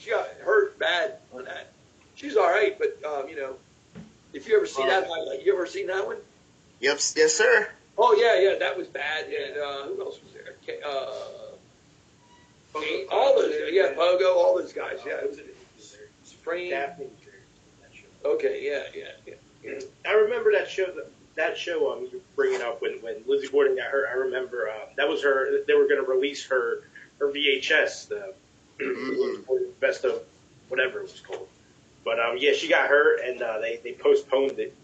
got hurt bad on that. She's all right, but if you ever see that highlight, you ever seen that one? Yep. Yes, sir. Oh yeah, that was bad. And who else was there? All those, Pogo, all those guys. Yeah, it was Frame. Okay, yeah. I remember that show. You bringing up when Lizzie Borden got hurt. I remember that was her. They were going to release her VHS, the best of whatever it was called. But she got hurt, and they postponed it.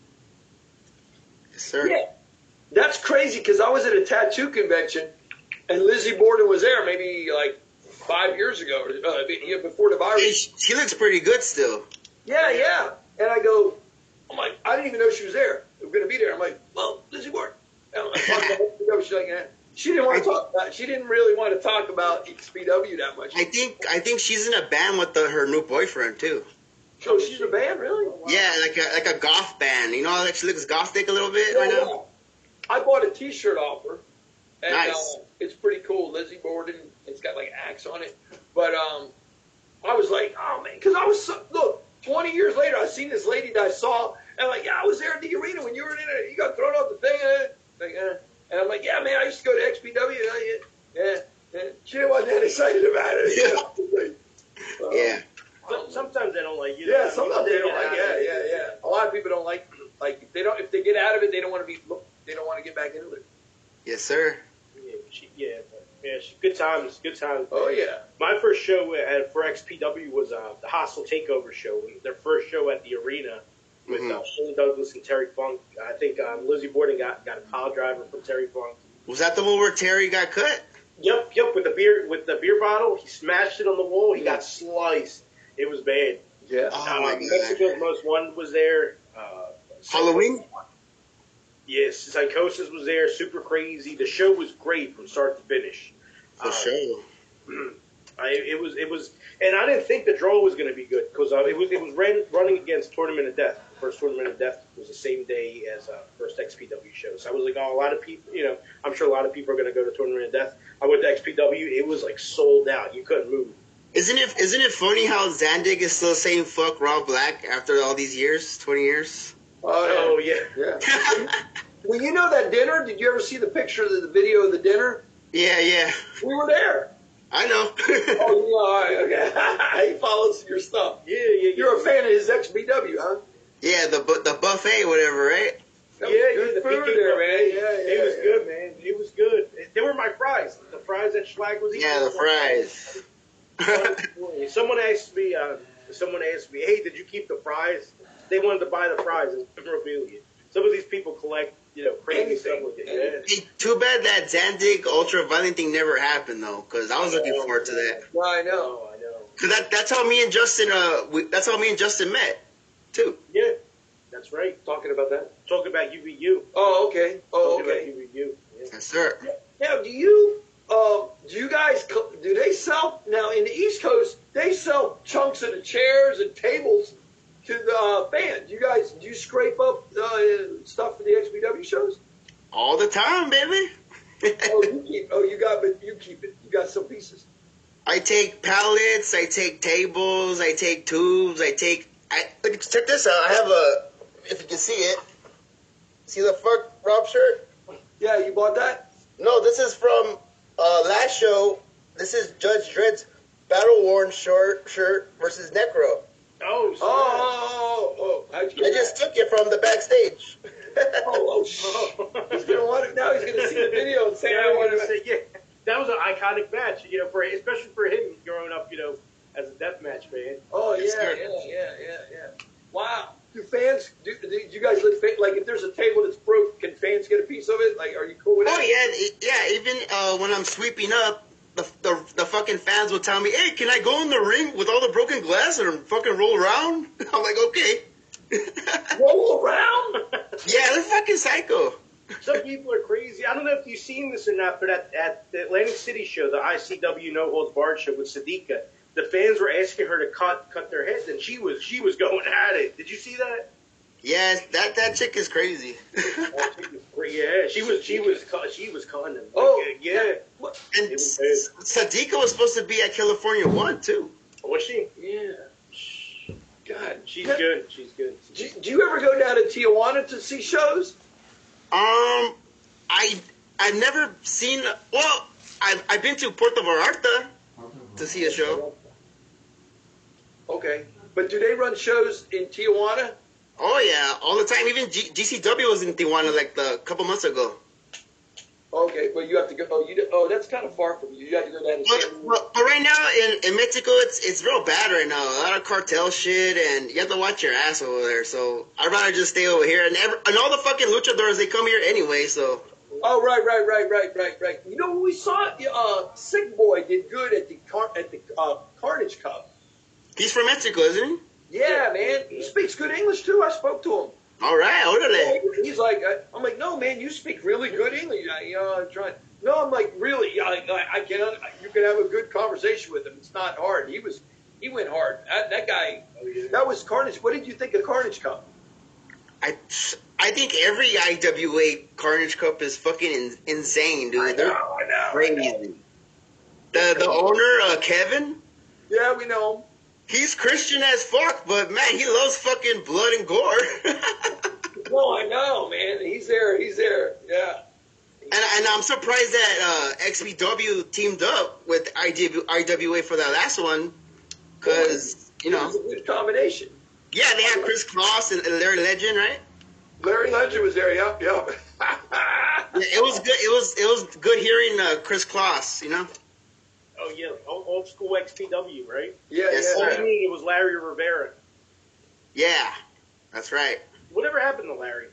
Yes, sir. Yeah, that's crazy because I was at a tattoo convention, and Lizzie Borden was there maybe like 5 years ago, before the virus. She looks pretty good still. Yeah. And I go, I'm like, I didn't even know she was there. We were going to be there. I'm like, well, Lizzie Borden. And I'm like, she's like, she didn't want to talk about. She didn't really want to talk about XPW that much. I think she's in a band with her new boyfriend too. So she's in a band, really? Wow. Yeah, like a goth band. You know how she looks gothic a little bit right now. I bought a T-shirt off her. And, nice. It's pretty cool. Lizzie Borden. It's got like Axe on it. But I was like, oh man, because I was look. 20 years later, I seen this lady that I saw, and I'm like, yeah, I was there at the arena when you were in it. You got thrown off the thing, and I'm like, yeah, man, I used to go to XPW. She wasn't that excited about it. Yeah. Sometimes they don't like you. Yeah, sometimes they don't like. Yeah. A lot of people don't like if they get out of it, they don't want to get back into it. Yes, sir. Good times. Oh yeah. My first show for XPW was the Hostile Takeover show. Their first show at the arena with Shane Douglas and Terry Funk. I think Lizzie Borden got a pile driver from Terry Funk. Was that the one where Terry got cut? Yep. With the beer bottle, he smashed it on the wall. He got sliced. It was bad. Yeah. Oh my God. Mexico's Most Wanted was there. Halloween? Yes, Psychosis was there. Super crazy. The show was great from start to finish. For sure. It was, and I didn't think the draw was going to be good because it was running against Tournament of Death. The first Tournament of Death was the same day as first XPW show. So I was like, a lot of people, I'm sure a lot of people are going to go to Tournament of Death. I went to XPW. It was like sold out. You couldn't move. Isn't it funny how Zandig is still saying fuck Rob Black after all these years, 20 years? Oh yeah. Well, you know that dinner? Did you ever see the picture of the video of the dinner? Yeah. We were there. I know. Oh, you know, okay. He follows your stuff. Yeah. You're a fan of his XBW, huh? Yeah, the buffet, whatever, right? Good the food PK there, buffet. man. It was good, man. It was good. They were my fries. The fries that Schlag was eating. Yeah, the fries. Someone asked me, hey, did you keep the fries? They wanted to buy the fries and memorabilia. Some of these people collect, crazy stuff like that. Hey, too bad that Zandig Ultra Violent thing never happened though, because I was looking forward to that. Well, I know. Cause that's how me and Justin met, too. Yeah, that's right. Talking about that? Talking about UVU. Oh, okay. Talking about UVU. Yeah. Yes, sir. Now, do you guys, do they sell, now in the East Coast, they sell chunks of the chairs and tables to the fans. Do you scrape up stuff for the XPW shows? All the time, baby. You keep it. You got some pieces. I take pallets, I take tables, I take tubes, check this out. I have if you can see it. See the fuck Rob shirt? Yeah, you bought that? No, this is from last show. This is Judge Dredd's Battle Worn shirt versus Necro. Oh! I just took it from the backstage. He's gonna want it now. He's gonna see the video and say, "I want to." Yeah, that was an iconic match. Especially for him growing up, as a deathmatch fan. Oh yeah. Wow. Do you guys like if there's a table that's broke? Can fans get a piece of it? Like, are you cool with that? Oh yeah. Even when I'm sweeping up, the fucking fans will tell me, "Hey, can I go in the ring with all the broken glass and fucking roll around?" I'm like, "Okay." Roll around? Yeah, they're fucking psycho. Some people are crazy. I don't know if you've seen this or not, but at the Atlantic City show, the ICW No Holds Barred show with Sadiqa, the fans were asking her to cut their heads, and she was going at it. Did you see that? Yes, that chick is crazy. That chick is crazy. Yeah, she was cutting them. Oh, yeah. And Sadiqa was supposed to be at California 1 too. Was she? Yeah. God, she's good. She's good. Do you ever go down to Tijuana to see shows? I've never seen. Well, I've been to Puerto Vallarta to see a show. Okay, but do they run shows in Tijuana? Oh yeah, all the time. Even GCW was in Tijuana like a couple months ago. Okay, but you have to go. That's kind of far from you. You have to go down to. But right now in Mexico, it's real bad right now. A lot of cartel shit, and you have to watch your ass over there. So I'd rather just stay over here. And all the fucking luchadors, they come here anyway. So. Oh right. You know what we saw? Sick Boy did good at the Carnage Cup. He's from Mexico, isn't he? Yeah, man. He speaks good English too. I spoke to him. All right, orderly. He's like, I'm like, no, man, you speak really good English. I'm trying. No, I'm like, really, I can. You can have a good conversation with him. It's not hard. He went hard. That guy. That was Carnage. What did you think of Carnage Cup? I think every IWA Carnage Cup is fucking insane, dude. I know. Crazy. The owner, Kevin. Yeah, we know him. He's Christian as fuck, but man, he loves fucking blood and gore. No, I know, man. He's there. Yeah. And I'm surprised that XPW teamed up with IWA for that last one, because it was a good combination. Yeah, they had Chris Cross and Larry Legend, right? Larry Legend was there. Yep. Yeah, it was good. It was good hearing Chris Cross, you know. Oh yeah, old school XPW, right? Yeah, Yes, Oh, sir. you mean it was Larry Rivera? Yeah, that's right. Whatever happened to Larry?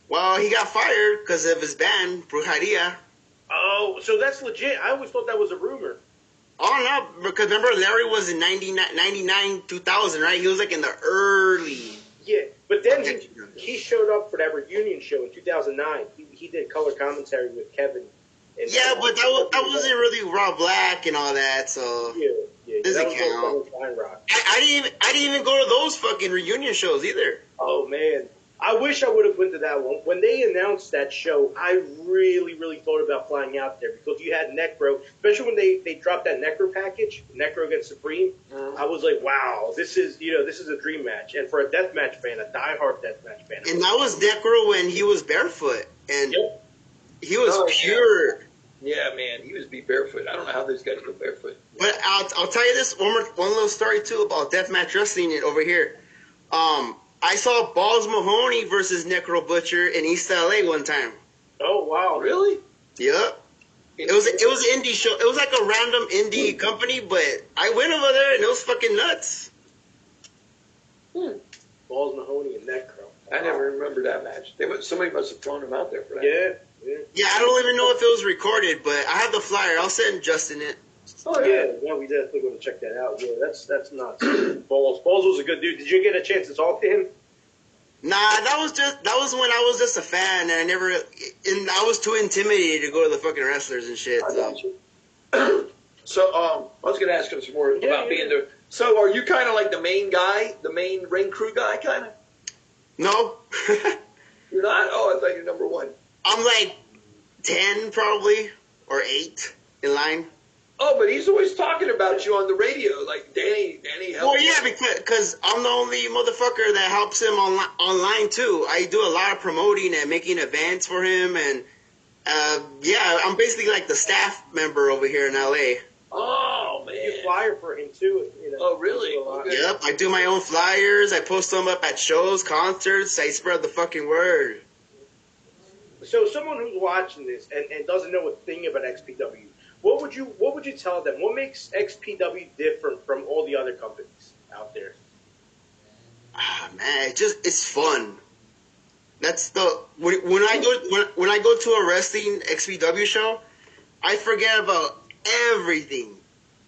Well, he got fired because of his band, Brujeria. Oh, so that's legit. I always thought that was a rumor. Oh, no, because remember Larry was in 99, 2000, right? He was like in the early... Yeah, but then he showed up for that reunion show in 2009. He did color commentary with Kevin. And yeah, but that wasn't really Raw Black and all that, so... Yeah, doesn't that count. Fine Rock. I didn't even go to those fucking reunion shows either. Oh, man. I wish I would have went to that one. When they announced that show, I really, really thought about flying out there because you had Necro, especially when they dropped that Necro package, Necro against Supreme. I was like, wow, this is a dream match. And for a deathmatch fan, a diehard deathmatch fan. And that was Necro when he was barefoot, and he was pure. Yeah, man, he was barefoot. I don't know how those guys go barefoot. But I'll tell you this one little story too about deathmatch wrestling over here. I saw Balls Mahoney versus Necro Butcher in East LA one time. Oh wow, really? Yep. It was an indie show. It was like a random indie company, but I went over there and it was fucking nuts. Balls Mahoney and Necro. I never remember that match. Somebody must have thrown him out there for that. Yeah. Yeah, I don't even know if it was recorded, but I have the flyer. I'll send Justin it. Oh yeah, we definitely going to check that out. Yeah, that's nuts. Balls was a good dude. Did you get a chance to talk to him? Nah, that was when I was just a fan, and I was too intimidated to go to the fucking wrestlers and shit. So, I was going to ask him some more about being there. So, are you kind of like the main guy, the main ring crew guy, kind of? No. You're not? Oh, I thought you're number one. I'm like 10 probably, or 8 in line. Oh, but he's always talking about you on the radio, like Danny helps. Well, yeah, because I'm the only motherfucker that helps him online too. I do a lot of promoting and making events for him, and yeah, I'm basically like the staff member over here in LA. Oh man, you flyer for him too. You know, oh really? Okay. Yep, I do my own flyers. I post them up at shows, concerts. I spread the fucking word. So, someone who's watching this and doesn't know a thing about XPW. What would you tell them? What makes XPW different from all the other companies out there? Ah man, it's fun. That's when I go to a wrestling XPW show, I forget about everything.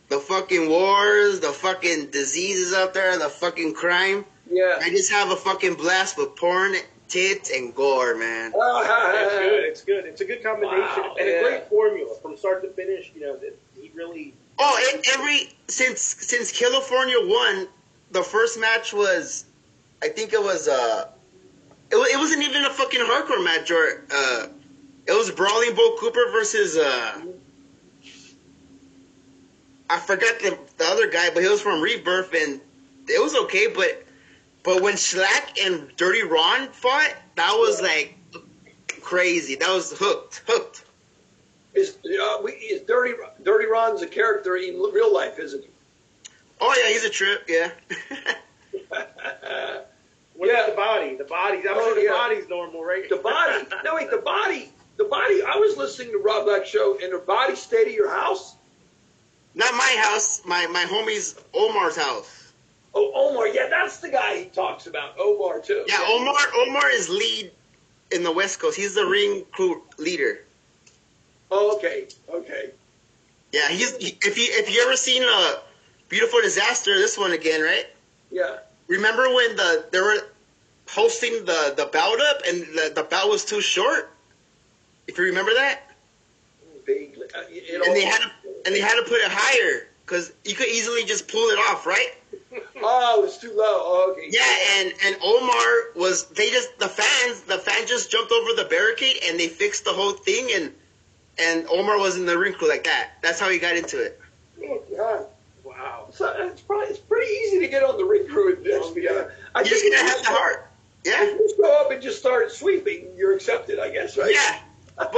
The fucking wars, the fucking diseases out there, the fucking crime. Yeah. I just have a fucking blast with porn, tits, and gore, man. It's good. It's a good combination and a great formula from start to finish. You know, that he really. Oh, and since California won, the first match was, I think it was it wasn't even a fucking hardcore match, or it was Brawling Bull Cooper versus I forgot the other guy, but he was from Rebirth, and it was okay, but when Schlack and Dirty Ron fought, that was like crazy. That was hooked. Is Dirty Ron's a character in real life, isn't he? Oh yeah, he's a trip. Yeah. What about the body? The body. I'm sure the body's normal, right? The body. No wait, the body. The body. I was listening to Rob Black show, and the body stayed at your house. Not my house. My homie's Omar's house. Oh, Omar. Yeah, that's the guy he talks about. Omar too. Yeah, Omar is lead in the West Coast. He's the ring crew leader. Oh, okay. Yeah, if you ever seen a Beautiful Disaster, this one again, right? Yeah. Remember when they were hosting the bout up and the bout was too short? If you remember that. Vaguely. And they had to put it higher because you could easily just pull it off, right? Oh, it's too low. Oh, okay. Yeah, and Omar was the fans just jumped over the barricade and they fixed the whole thing, and Omar was in the ring crew like that. That's how he got into it. Oh God. Wow. So it's pretty easy to get on the ring crew at this. You just gotta have the heart. Yeah. If you just go up and just start sweeping, you're accepted, I guess, right? Yeah. but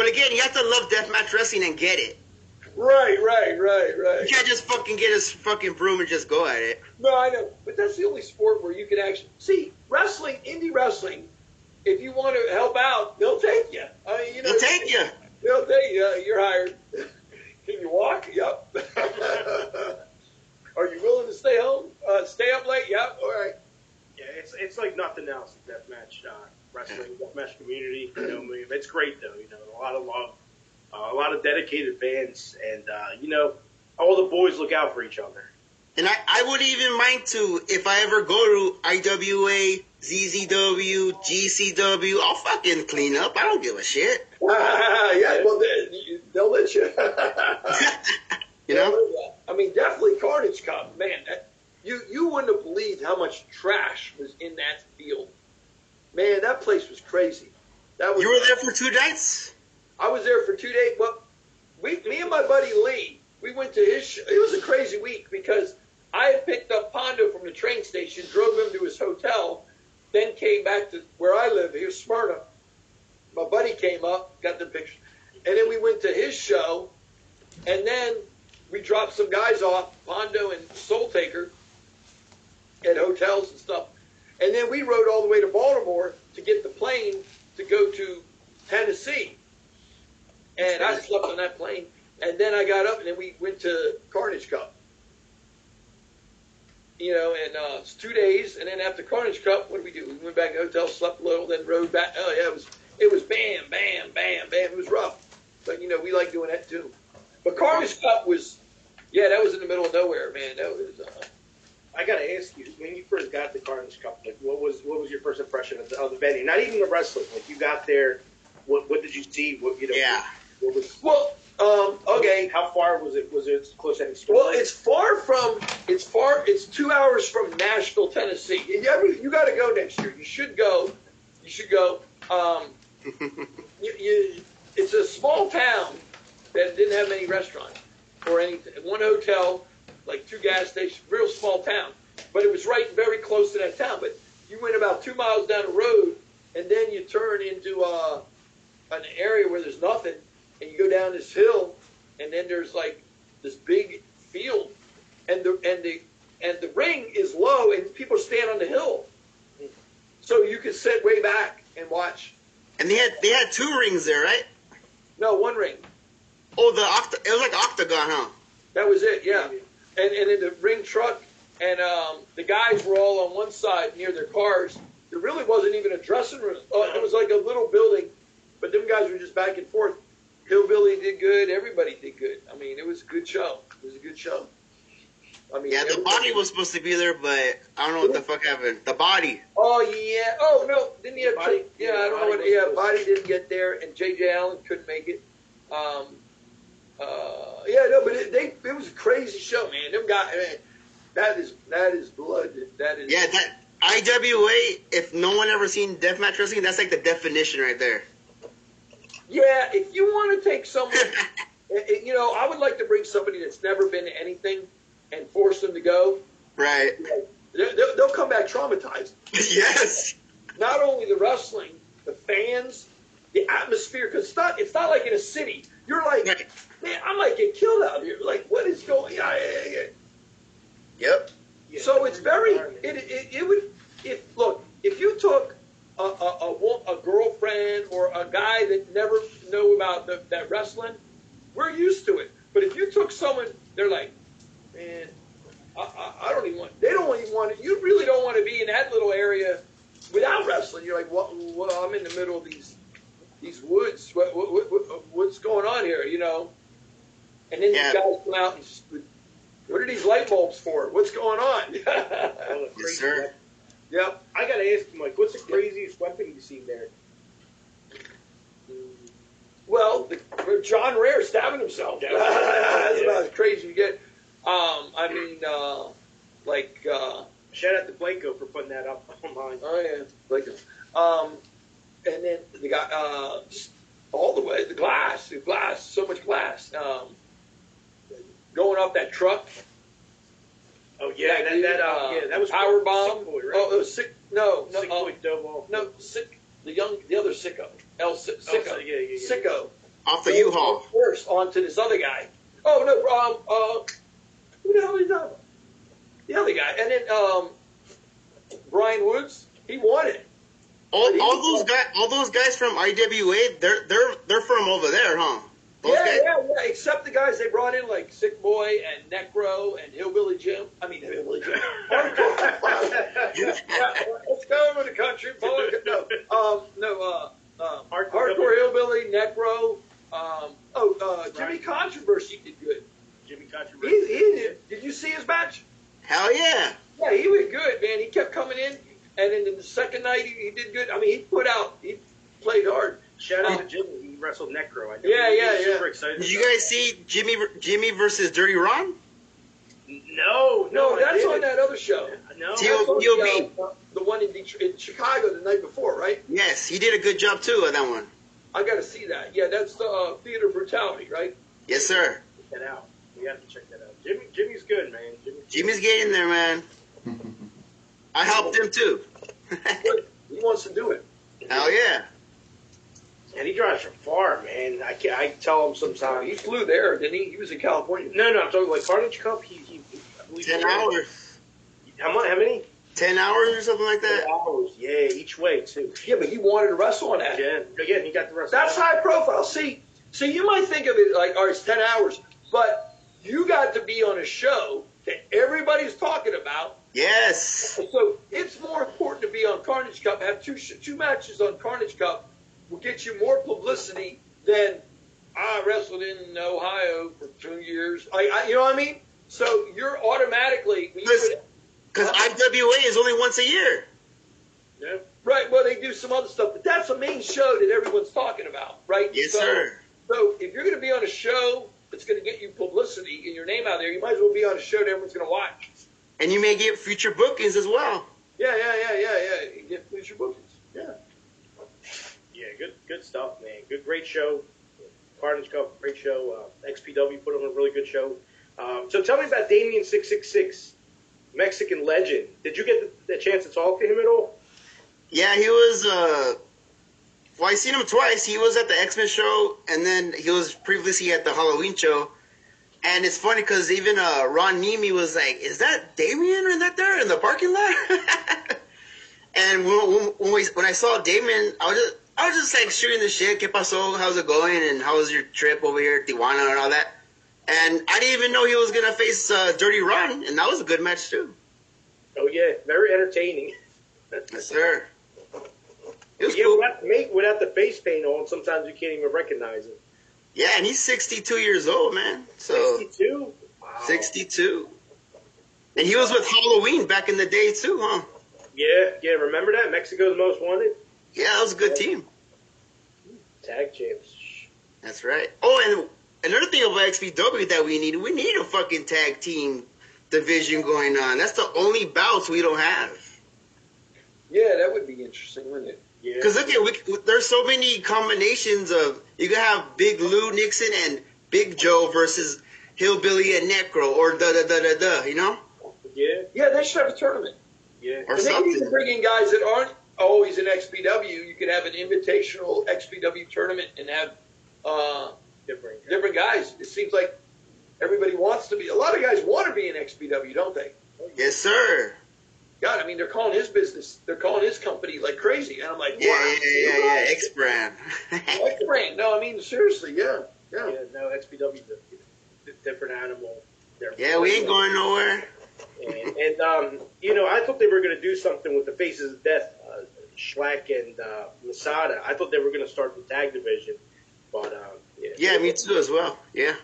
again, you have to love deathmatch wrestling and get it. Right. You can't just fucking get his fucking broom and just go at it. No, I know, but that's the only sport where you can actually see wrestling, indie wrestling. If you want to help out, they'll take you. I mean, They'll take you. They'll take you. You're hired. Can you walk? Yep. Are you willing to stay home? Stay up late? Yep. All right. Yeah, it's like nothing else. Deathmatch wrestling, deathmatch community. You know, I mean, it's great though. You know, a lot of love, a lot of dedicated fans, and you know, all the boys look out for each other. And I wouldn't even mind to, if I ever go to IWA, ZZW, GCW, I'll fucking clean up. I don't give a shit. Yeah, well, they'll let you. You know? I mean, definitely Carnage Cup, man. You wouldn't have believed how much trash was in that field. Man, that place was crazy. You were there for 2 nights? I was there for 2 days. Well, me and my buddy Lee, we went to his show. It was a crazy week because I had picked up Pondo from the train station, drove him to his hotel, then came back to where I live. He was Smyrna. My buddy came up, got the picture. And then we went to his show, and then we dropped some guys off, Pondo and Soul Taker, at hotels and stuff. And then we rode all the way to Baltimore to get the plane to go to Tennessee. And I slept on that plane. And then I got up, and then we went to Carnage Cup. You know, and it's 2 days. And then after Carnage Cup, what did we do? We went back to the hotel, slept a little, then rode back. Oh, yeah, it was bam, bam, bam, bam. It was rough. But, you know, we like doing that, too. But Carnage Cup was, yeah, that was in the middle of nowhere, man. That was... I gotta ask you, when you first got the Carnage Cup, like, what was your first impression of the venue? Not even the wrestling. Like, you got there, what did you see? What, you know? Yeah. What was? Well, okay. How far was it? Was it close to any store? Well, it's 2 hours from Nashville, Tennessee. You got to go next year. You should go. It's a small town that didn't have many restaurants or anything. One hotel, like 2 gas stations, real small town. But it was right very close to that town. But you went about 2 miles down the road, and then you turn into an area where there's nothing, and you go down this hill, and then there's like this big field, and the ring is low, and people stand on the hill, so you can sit way back and watch. And they had 2 rings there, right? No, 1 ring. Oh, it was like octagon, huh? That was it, yeah. And then the ring truck, and the guys were all on one side near their cars. There really wasn't even a dressing room. It was like a little building, but them guys were just back and forth. Hillbilly did good. Everybody did good. I mean, it was a good show. It was a good show. I mean, yeah, the body was supposed to be there, but I don't know what the fuck happened. The body. Oh yeah. Oh no. Didn't he have? I don't know what. Yeah, body didn't get there, and J.J. Allen couldn't make it. Yeah, no, but it was a crazy show, man. Them guys, man, that is blood. That is. Yeah, that IWA. If no one ever seen deathmatch wrestling, that's like the definition right there. Yeah, if you want to take someone, you know, I would like to bring somebody that's never been to anything and force them to go. Right. They'll come back traumatized. Yes. Not only the wrestling, the fans, the atmosphere, because it's not like in a city. You're like, right. Man, I might get killed out here. Like, what is going on? Yep. So it's very, it would, if you took a girlfriend or a guy that never know about that wrestling, we're used to it. But if you took someone, they're like, man, I don't even want, they don't even want to, you really don't want to be in that little area without wrestling. You're like, well, I'm in the middle of these woods. What's going on here, you know? And then these guys come out and just, what are these light bulbs for? What's going on? Yes, sir. Yep. I got to ask you, Mike, what's the craziest weapon you've seen there? Well, John Rare stabbing himself. That's about as crazy as you get. I mean, shout out to Blanco for putting that up online. Oh, yeah, Blanco. And then the guy, just all the way, the glass, so much glass. Going up that truck. Oh yeah, that was power bomb. Sick Boy, right? Oh, it was sick. No, Sick Boy Doughball. No, sick. the other sicko, Sicko, Sicko. Off the U-Haul. First onto this other guy. Oh no, who the hell is that? The other guy, and then Brian Woods, he won it. All those guys from IWA, they're from over there, huh? Yeah, except the guys they brought in like Sick Boy and Necro and Hillbilly Jim. I mean Hillbilly Jim. Let's go over the country, boy. Hardcore Hillbilly, Necro. Jimmy Controversy did good. Jimmy Controversy. Did you see his match? Hell yeah. Yeah, he was good, man. He kept coming in, and then the second night he did good. I mean, he played hard. Shout out to Jimmy. He wrestled Necro. I know. Yeah. Super excited. Did you guys see Jimmy versus Dirty Ron? No, that's on that other show. No. The one in Chicago the night before, right? Yes, he did a good job too on that one. I got to see that. Yeah, that's the Theater Brutality, right? Yes, sir. Check that out. We have to check that out. Jimmy's good, man. Jimmy's getting there, man. I helped him too. He wants to do it. Hell yeah. And he drives from far, man. I tell him sometimes. He flew there, didn't he? He was in California. No, I'm talking like Carnage Cup. He I believe 10 hours. How many? 10 hours or something like that? 10 hours, yeah, each way, too. Yeah, but he wanted to wrestle on that. Yeah, again, he got the wrestle. That's high profile. See, you might think of it like, all right, it's 10 hours, but you got to be on a show that everybody's talking about. Yes. So it's more important to be on Carnage Cup, have two matches on Carnage Cup will get you more publicity than I wrestled in Ohio for 2 years. You know what I mean? So you're automatically... Because IWA is only once a year. Yeah. Right, well, they do some other stuff, but that's the main show that everyone's talking about, right? Yes, sir. So if you're going to be on a show that's going to get you publicity and your name out there, you might as well be on a show that everyone's going to watch. And you may get future bookings as well. Yeah. You get future bookings. Yeah. Yeah, good stuff, man. Great show. Carnage Cup, great show. XPW put on a really good show. So tell me about Damien 666. Mexican legend. Did you get the chance to talk to him at all? Yeah, he was, well, I seen him twice. He was at the X-Men show, and then he was previously at the Halloween show. And it's funny because even Ron Nemi was like, is that Damien in the parking lot? And when I saw Damien, I was just like shooting the shit. ¿Qué pasó? How's it going? And how was your trip over here at Tijuana and all that? And I didn't even know he was going to face Dirty Ron, and that was a good match, too. Oh, yeah. Very entertaining. Yes, sir. It was cool. Without the face paint on, sometimes you can't even recognize him. Yeah, and he's 62 years old, man. So 62? Wow. 62. And he was with Halloween back in the day, too, huh? Yeah. Remember that? Mexico's Most Wanted? Yeah, that was a good team. Tag champs. That's right. Oh, and another thing about XPW that we need a fucking tag team division going on. That's the only bouts we don't have. Yeah, that would be interesting, wouldn't it? Yeah. Because look, there's so many combinations of, you can have Big Lou Nixon and Big Joe versus Hillbilly and Necro, or you know? Yeah. Yeah, they should have a tournament. Yeah. Or and something. they could bring in guys that aren't always in XPW. You could have an invitational XPW tournament and have different guys. It seems like everybody wants to be. A lot of guys want to be in XPW, don't they? Yes, sir. God, I mean, they're calling his business, they're calling his company like crazy, and I'm like, what? Yeah. X-Brand. X-Brand. No, I mean, seriously, yeah. No, XPW's a different animal. Yeah, we ain't going nowhere. And I thought they were going to do something with the Faces of Death, Schlack and Masada. I thought they were going to start the tag division, but yeah, me too as well. Yeah.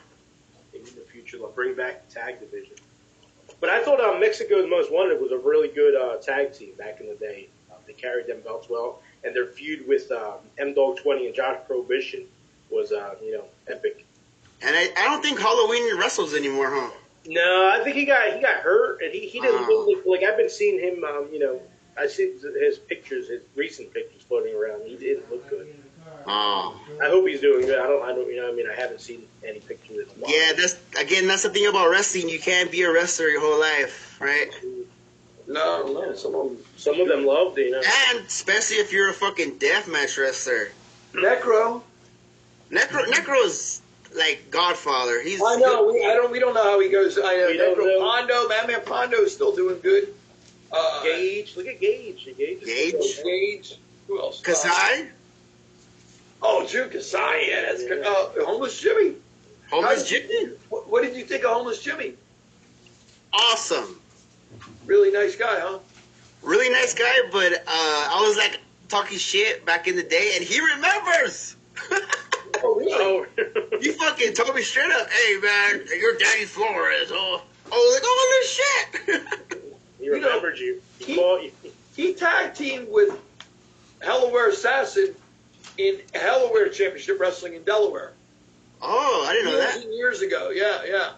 In the future, they'll bring back the tag division. But I thought Mexico's Most Wanted was a really good tag team back in the day. They carried them belts well, and their feud with M-Dog 20 and Josh Prohibition was, epic. And I don't think Halloween wrestles anymore, huh? No, I think he got hurt, and he didn't look like. I've been seeing him. I see his pictures, his recent pictures floating around. He didn't look good. Oh. I hope he's doing good. I don't. I haven't seen any pictures in a while. Yeah, that's the thing about wrestling. You can't be a wrestler your whole life, right? No. Some of them loved it, you know. And especially if you're a fucking deathmatch wrestler. Necro. Necro's like Godfather. I know. We don't know how he goes. I know. We don't Necro know. Pondo. Man Pondo is still doing good. Gage. Look at Gage. Gage. Who else? Kasai? Jim Kasai. Yeah, that's good. Homeless Jimmy. Homeless Jimmy? What did you think of Homeless Jimmy? Awesome. Really nice guy, huh? Really nice guy, but I was like talking shit back in the day, and he remembers. Oh, really? Oh, He fucking told me straight up, "Hey man, you're Danny Flores." Oh, I was like, "Oh shit." he remembered you. He he- called you. He tag teamed with Delaware Assassin in Delaware Championship Wrestling in Delaware. Oh, I didn't know Years that. and years ago. Yeah.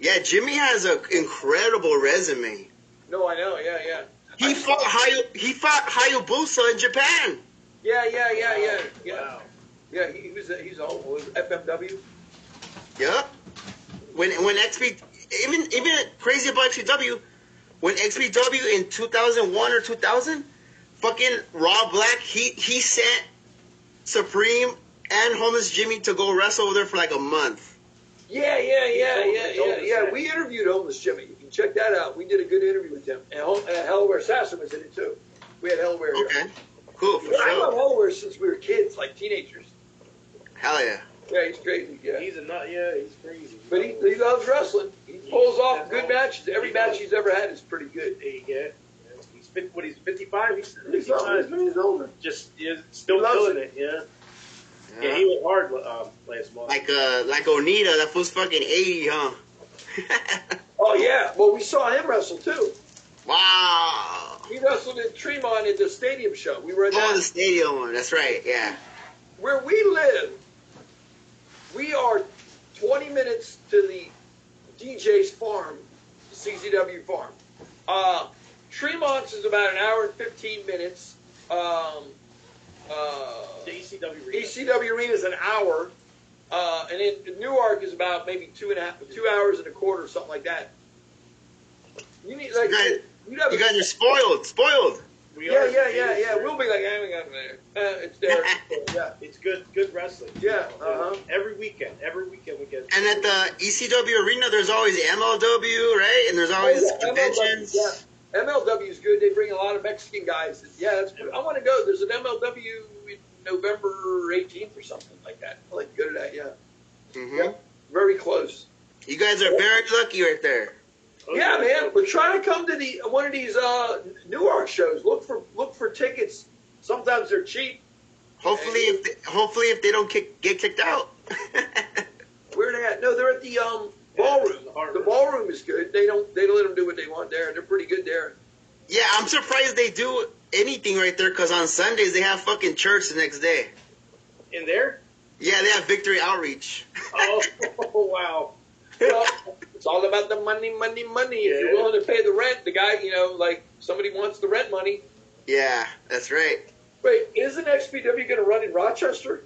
Yeah, Jimmy has an incredible resume. No, I know. Yeah. He fought Hayabusa in Japan. Yeah. Wow. Yeah, he's all FMW. Yep. When XP even crazy about XPW, when XPW in 2001 or 2000, fucking Rob Black he sent Supreme and Homeless Jimmy to go wrestle over there for like a month. Yeah. We interviewed Homeless Jimmy. You can check that out. We did a good interview with him. And Delaware Assassin was in it too. We had Delaware here. Okay. Cool, for I love sure. Delaware since we were kids, like teenagers. Hell yeah. Yeah, he's crazy. Yeah. He's a nut. Yeah, he's crazy. But he loves wrestling. He pulls off good matches. Every match he's ever had is pretty good. There you go. He's 55. He's He's 55. older. Just still He loves killing it. Yeah, he went hard last month. Like Onita, that fool's fucking 80, huh? Oh yeah. Well, we saw him wrestle too. Wow. He wrestled in Tremont at the stadium show. We were at that. Oh, the stadium one. That's right. Yeah. Where we live, we are 20 minutes to the DJ's farm, CZW farm. Tremont's is about an hour and 15 minutes. The ECW arena. ECW Arena is an hour. And then Newark is about maybe 2 hours and a quarter, something like that. You need like You guys are spoiled. We are. Yeah. We'll be like, we got it there. It's there. Yeah. It's good wrestling. Yeah. Every weekend we get. And at the ECW arena, there's always MLW, right? And there's always conventions. MLW is good. They bring a lot of Mexican guys. Yeah, that's good. I want to go. There's an MLW in November 18th or something like that. I'd like to go to that. Yeah. Mm-hmm. Yeah. Very close. You guys are very lucky right there. Yeah, man. We're trying to come to one of these Newark shows. Look for tickets. Sometimes they're cheap. Hopefully, if they don't get kicked out. Where are they at? No, they're at the ballroom. The ballroom is good. They don't let them do what they want there. They're pretty good there. Yeah, I'm surprised they do anything right there, because on Sundays they have fucking church the next day. In there? Yeah, they have Victory Outreach. Oh wow. Well, it's all about the money. If you're willing to pay the rent, the guy, like somebody wants the rent money. Yeah, that's right. Wait, isn't XPW going to run in Rochester?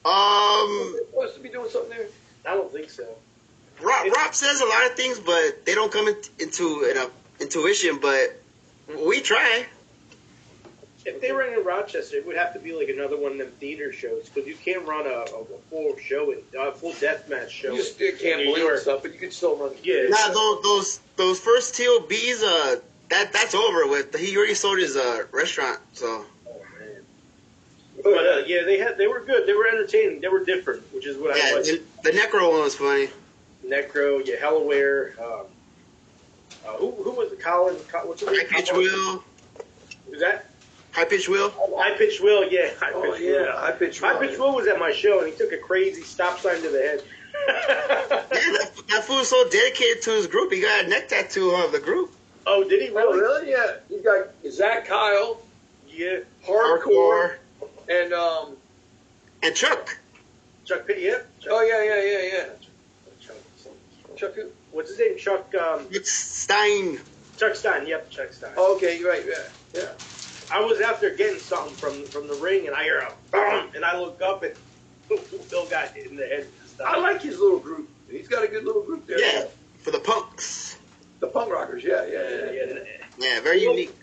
They're supposed to be doing something there. I don't think so. Rob says a lot of things, but they don't come into intuition. But we try. If they ran in Rochester, it would have to be like another one of them theater shows, because you can't run a full show, a full deathmatch show. You just can't believe and stuff, but you can still run it. Yeah. Nah, those first TOBs, that's over with. He already sold his restaurant, so. Oh man. But they were good. They were entertaining. They were different, which is what I liked. The Necro one was funny. Necro, Hellaware. Who was the Colin? What's his name? High Pitch Will. Who's that? High Pitch Will. High Pitch Will, yeah. High Pitch Will. High Pitch Will was at my show, and he took a crazy stop sign to the head. Yeah, that fool was so dedicated to his group. He got a neck tattoo of the group. Oh, did he really? Oh, really? Yeah. He's got Zach Kyle. Yeah. Hardcore. And Chuck. Chuck Pitt, yeah. Chuck. Oh yeah. Chuck who? What's his name? Chuck. It's Stein. Chuck Stein. Yep, Chuck Stein. Oh, okay, you're right. Yeah. I was out there getting something from the ring, and I hear a BAM! And I look up, and Bill got hit in the head. I like his little group. He's got a good little group there. Yeah, for the punks. The punk rockers, yeah. Yeah, very unique.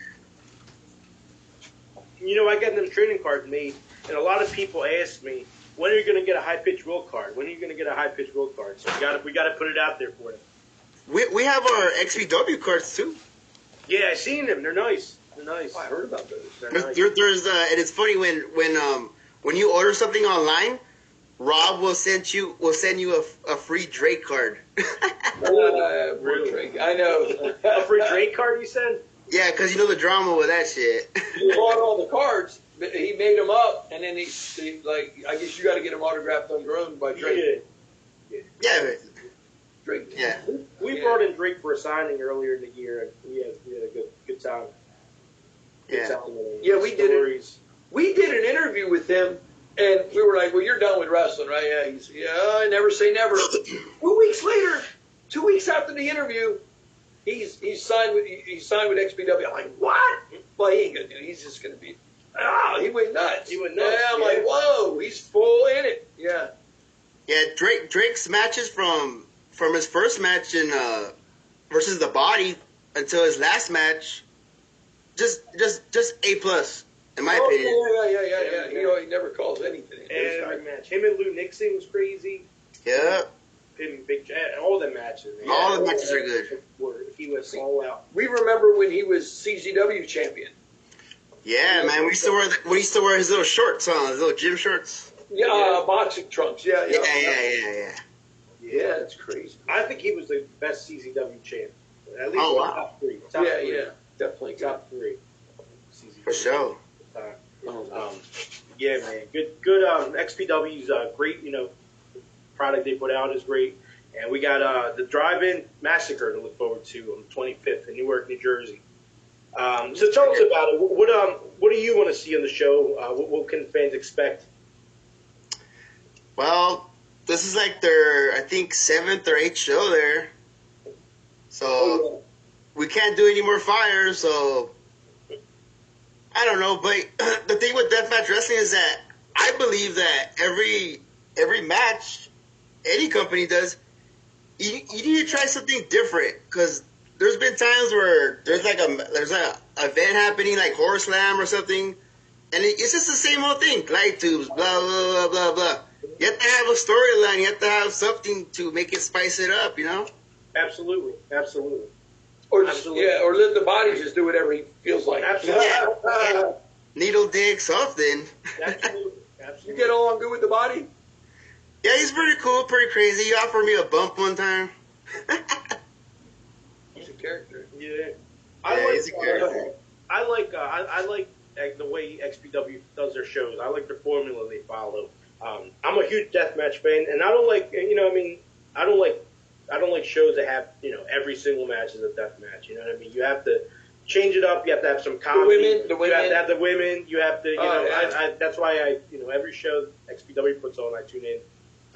You know, I got them training cards made, and a lot of people ask me, when are you going to get a high-pitched will card? When are you going to get a high-pitched will card? So we got to put it out there for them. We have our XPW cards too. Yeah, I seen them. They're nice. They're nice. Oh, I heard about those. There's and it's funny when you order something online, Rob will send you a free Drake card. Really? Drake. I know. A free Drake card, you said? Yeah, because you know the drama with that shit. He bought all the cards. He made them up, and then he like, I guess you got to get them autographed on your own by Drake. Yeah. Drake. Yeah. We brought in Drake for a signing earlier in the year, and we had a good time. Yeah, we did it. We did an interview with him, and we were like, "Well, you're done with wrestling, right?" Yeah. He's, I never say never. 2 weeks later, 2 weeks after the interview, he's signed with XPW. I'm like, what? Well, he ain't gonna do it. He's just gonna be. He went nuts. He went nuts. Yeah, I'm like, whoa, he's full in it. Yeah. Yeah, Drake's matches from his first match in versus the Body until his last match, just A plus in my opinion. Yeah. He never calls anything. Every match. Him and Lou Nixon was crazy. Yeah. Him and Big Jet, all the matches. Man. All the matches are good. He was all out. We remember when he was CZW champion. Yeah, man. We used to wear his little shorts on, his little gym shorts. Yeah, boxing trunks. Yeah. Yeah, that's crazy. I think he was the best CZW champ. At least top three. Definitely top three. CZW. For sure. Yeah, man. Good. XPW's great. Product they put out is great, and we got the Drive-In Massacre to look forward to on the 25th in Newark, New Jersey. So tell us about it. What do you want to see on the show? What can fans expect? Well, this is like their, I think, 7th or 8th show there. So we can't do any more fires, so I don't know. But the thing with deathmatch wrestling is that I believe that every match any company does, you need to try something different, because there's been times where there's a event happening like Horror Slam or something, and it's just the same old thing, light tubes, blah blah blah blah blah. You have to have a storyline. You have to have something to make it spice it up, Absolutely. Or or let the body just do whatever he feels like. Absolutely. Yeah. Needle dick something. Absolutely. You get along good with the body? Yeah, he's pretty cool, pretty crazy. He offered me a bump one time. He's a character. Yeah. He's a character. I like the way XPW does their shows. I like the formula they follow. I'm a huge deathmatch fan, and I don't like, I don't like shows that have, every single match is a deathmatch. You know what I mean? You have to change it up. You have to have some comedy. The women. You have to have the women. You have to, that's why every show XPW puts on, I tune in.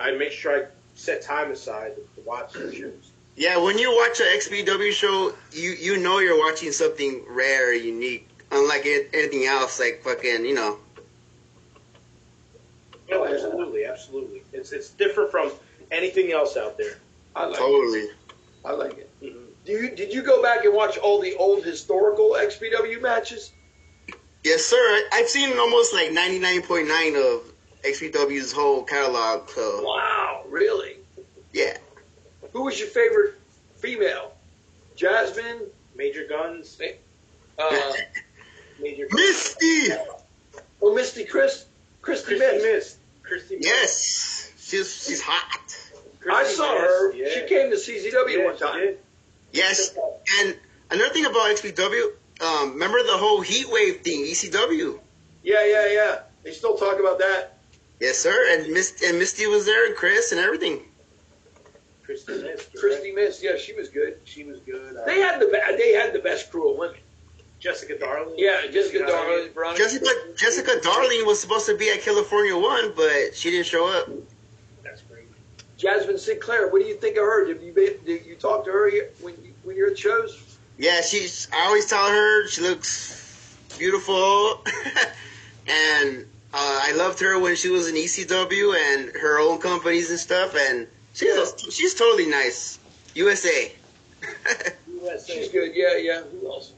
I make sure I set time aside to watch the shows. Yeah, when you watch an XPW show, you know you're watching something rare, unique, unlike anything else, like fucking, No, absolutely. It's different from anything else out there. I like totally. it. I like it. Mm-hmm. Did you go back and watch all the old historical XPW matches? Yes, sir. I've seen almost like 99.9 of XPW's whole catalog. So. Wow, really? Yeah. Who was your favorite female? Jasmine? Major Guns? Major Guns. Misty! Oh, Misty Christy Mist. Yes. She's hot. I saw her. Yeah. She came to CZW one time. Yes. And another thing about XPW, remember the whole heat wave thing, ECW? Yeah. They still talk about that. Yes, sir. And Misty was there, and Chris, and everything. Christy Mist. Yeah, she was good. They had the best crew of women. Jessica Darling. Yeah, Jessica Darling. Jessica Darling was supposed to be at California 1, but she didn't show up. That's great. Jasmine Sinclair. What do you think of her? Did you talk to her when you're at shows? Yeah, I always tell her she looks beautiful, and I loved her when she was in ECW and her own companies and stuff, and she's totally nice. USA. USA. She's good. Yeah. Who else?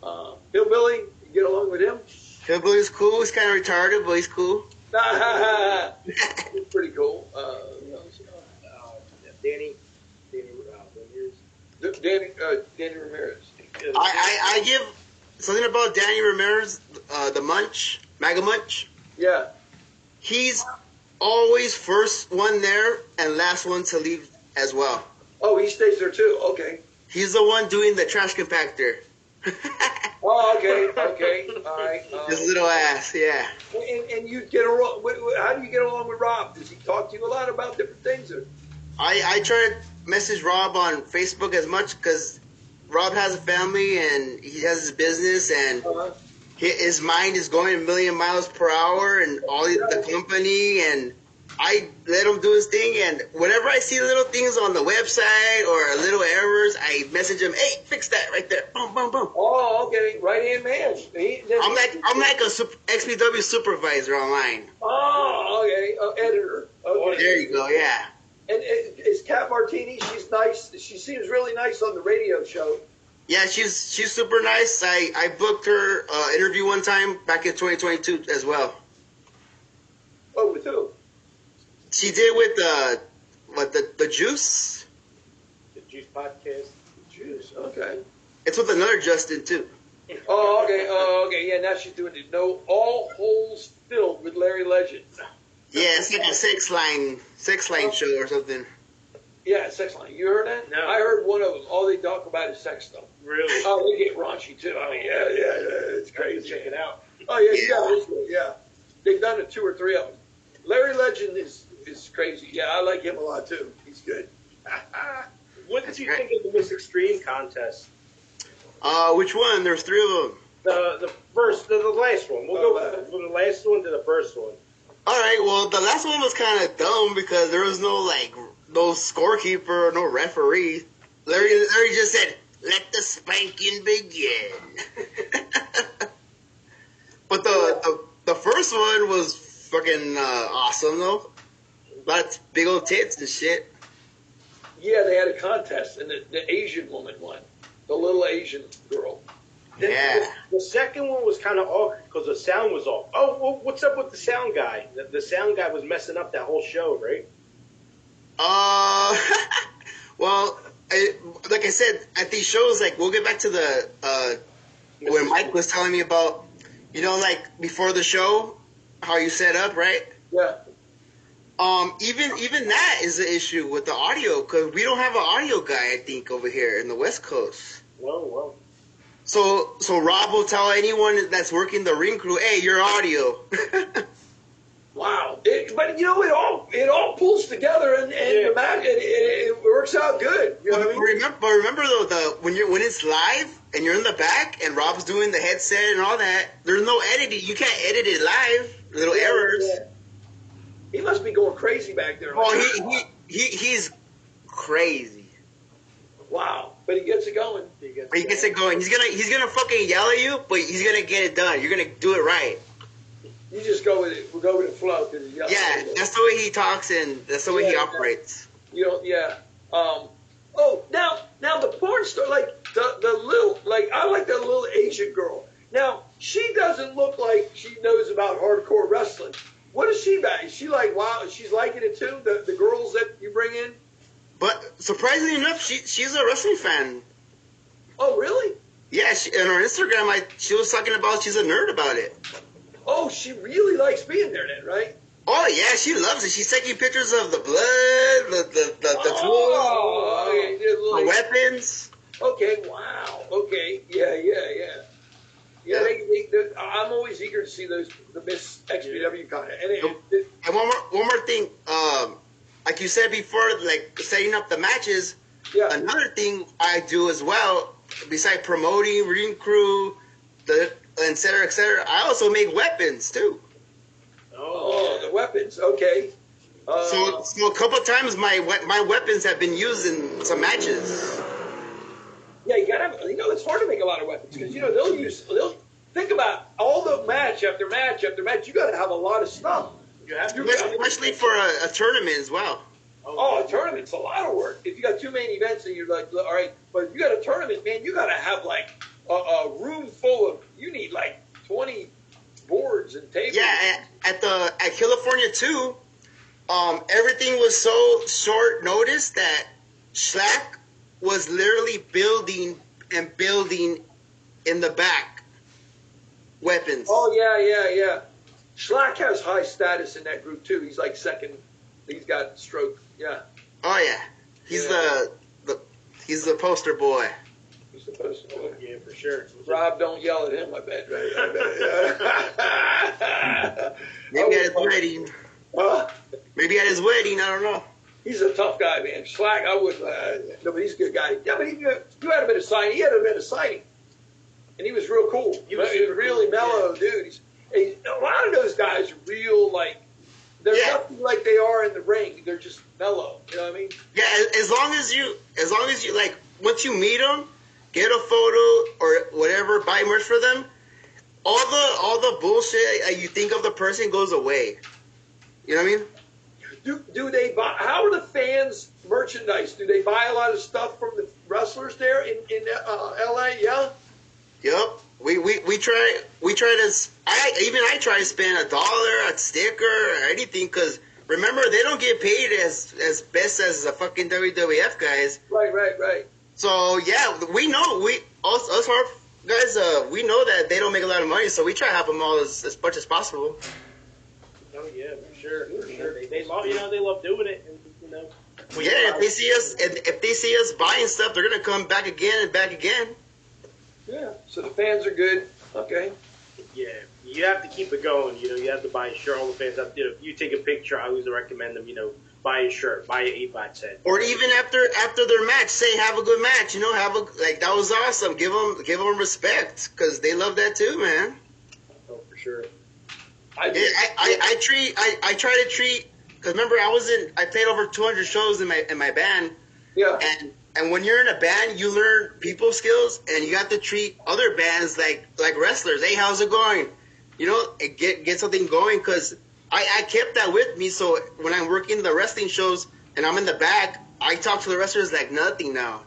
Hillbilly. You get along with him? Hillbilly's cool. He's kind of retarded, but he's cool. He's pretty cool. Who else? Danny Ramirez. Danny Ramirez. I give something about Danny Ramirez, the Munch, MAGA Munch. Yeah. He's always first one there and last one to leave as well. Oh, he stays there too. Okay. He's the one doing the trash compactor. Oh, okay. All right. His little ass, yeah. And you get along. How do you get along with Rob? Does he talk to you a lot about different things? Or? I try to message Rob on Facebook as much because Rob has a family and he has his business and his mind is going a million miles per hour and all the company, and I let him do his thing, and whenever I see little things on the website or little errors, I message him, hey, fix that right there. Boom, boom, boom. Oh, okay. Right-hand man. I'm like a XPW supervisor online. Oh, okay. Editor. Okay. There you go, yeah. And is Kat Martini? She's nice. She seems really nice on the radio show. Yeah, she's super nice. I booked her interview one time back in 2022 as well. Oh, with who? She did with the Juice. The Juice podcast. Juice. Okay. It's with another Justin too. Oh, okay. Yeah, now she's doing it. No, all holes filled with Larry Legend. Yeah, it's like a sex line show or something. Yeah, sex line. You heard that? No. I heard one of them. All they talk about is sex stuff. Really? Oh, they get raunchy too. I mean, yeah, it's crazy. Check it out. Oh yeah. They've done it 2 or 3 of them. Larry Legend is crazy. Yeah, I like him a lot too. He's good. What did you think of the Miss Extreme contest? Which one? There's 3 of them. The last one. We'll go from the last one to the first one. All right. Well, the last one was kind of dumb because there was no scorekeeper, no referee. Larry just said, "Let the spanking begin." But the first one was fucking awesome though. Lots of big old tits and shit. Yeah, they had a contest, and the Asian woman won. The little Asian girl. Yeah. The second one was kind of awkward because the sound was off. Oh, well, what's up with the sound guy? The sound guy was messing up that whole show, right? Well, like I said, at these shows, like, we'll get back to the, when Mike was telling me about, like, before the show, how you set up, right? Yeah. Even that is an issue with the audio, because we don't have an audio guy, I think, over here in the West Coast. Well. So Rob will tell anyone that's working the ring crew, hey, your audio. Wow. But it all pulls together and the match, it works out good. You know what I mean? Remember though, when it's live and you're in the back and Rob's doing the headset and all that, there's no editing. You can't edit it live. Little errors. Yeah. He must be going crazy back there. Oh, he's crazy. Wow. But he gets it going. He gets it going. He's gonna fucking yell at you, but he's gonna get it done. You're gonna do it right. You just go with it. We'll go with the flow. Yeah, that's the way he talks and that's the way he operates. Yeah. Now the porn star, like the little, like I like that little Asian girl. Now she doesn't look like she knows about hardcore wrestling. What is she about? Is she like, wow, she's liking it too? The girls that you bring in? But surprisingly enough, she's a wrestling fan. Oh, really? Yeah, on her Instagram, she was talking about she's a nerd about it. Oh, she really likes being there then, right? Oh, yeah, she loves it. She's taking pictures of the blood, the tools, the weapons. Okay, wow. Okay, yeah. Yeah, I'm always eager to see the Miss XPW content. And one more thing, like you said before, like setting up the matches. Yeah. Another thing I do as well, besides promoting, ring crew, et cetera, I also make weapons too. Oh, the weapons. Okay. So a couple of times my weapons have been used in some matches. Yeah, you gotta. It's hard to make a lot of weapons because they'll think about all the match after match after match. You gotta have a lot of stuff. Especially for a tournament as well. Oh, a tournament's a lot of work. If you got 2 main events and you're like, all right, but if you got a tournament, man, you got to have like a room full of, you need like 20 boards and tables. Yeah, at California too, everything was so short notice that Schlack was literally building in the back weapons. Oh, yeah. Schlack has high status in that group too. He's like second. He's got stroke. Yeah. Oh yeah, he's he's the poster boy. He's the poster boy. Yeah, for sure. Rob, don't yell at him. I bet. Right? Maybe at his wedding. Huh? Maybe at his wedding. I don't know. He's a tough guy, man. Schlack, I would. No, but he's a good guy. Yeah, but you had a bit of signing. He had a bit of signing, and he was real cool. He was really mellow, dude. A lot of those guys are real, like, they're nothing like they are in the ring. They're just mellow. You know what I mean? Yeah, as long as you like, once you meet them, get a photo or whatever, buy merch for them. All the bullshit you think of the person goes away. You know what I mean? Do they buy? How are the fans merchandise? Do they buy a lot of stuff from the wrestlers there in LA? Yeah. Yep. We try to. I try to spend $1, a sticker, or anything, because remember, they don't get paid as best as the fucking WWF guys. Right. So yeah, we know us hard guys. We know that they don't make a lot of money, so we try to help them all as much as possible. Oh yeah, for sure. They love they love doing it, and Yeah, if they see us buying stuff, they're gonna come back again and back again. Yeah. So the fans are good. Okay. Yeah, you have to keep it going. You have to buy a shirt. All the fans have to. If you take a picture, I always recommend them. Buy a shirt, buy an 8x10. Or even after their match, say have a good match. That was awesome. Give them respect, because they love that too, man. Oh, for sure. I try to treat, because remember I played over 200 shows in my band. Yeah. And when you're in a band, you learn people skills, and you have to treat other bands like wrestlers. Hey, how's it going? Get something going, because I kept that with me. So when I'm working the wrestling shows and I'm in the back, I talk to the wrestlers like nothing now.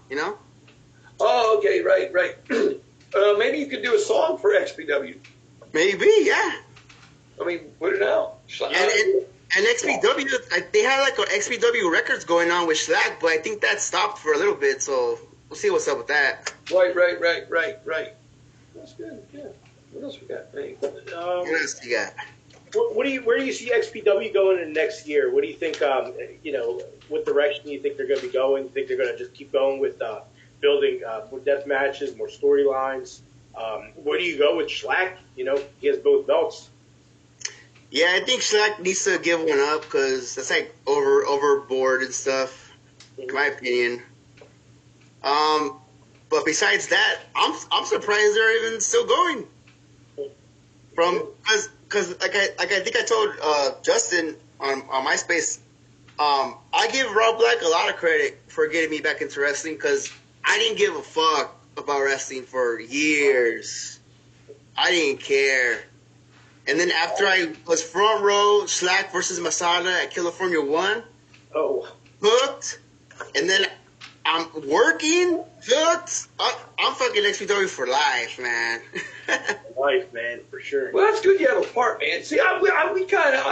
Oh, okay, right. Maybe you could do a song for XPW. Maybe, yeah. I mean, put it out. And XPW, they had like XPW records going on with Schlack, but I think that stopped for a little bit, so we'll see what's up with that. Right. That's good, yeah. What else we got? Hey. What else you got? Where do you see XPW going in next year? What do you think, what direction do you think they're going to be going? Do you think they're going to just keep going with building more death matches, more storylines? Where do you go with Schlack? He has both belts. Yeah, I think Schlack needs to give one up, because that's like overboard and stuff, in my opinion. But besides that, I'm surprised they're even still going. Because like I think I told Justin on MySpace, I give Rob Black a lot of credit for getting me back into wrestling, because I didn't give a fuck about wrestling for years. I didn't care. And then after I was front row, Schlack versus Masada at California 1, hooked. And then I'm working, hooked. I'm fucking XPW for life, man. Life, man, for sure. Well, that's good you have a part, man. See, I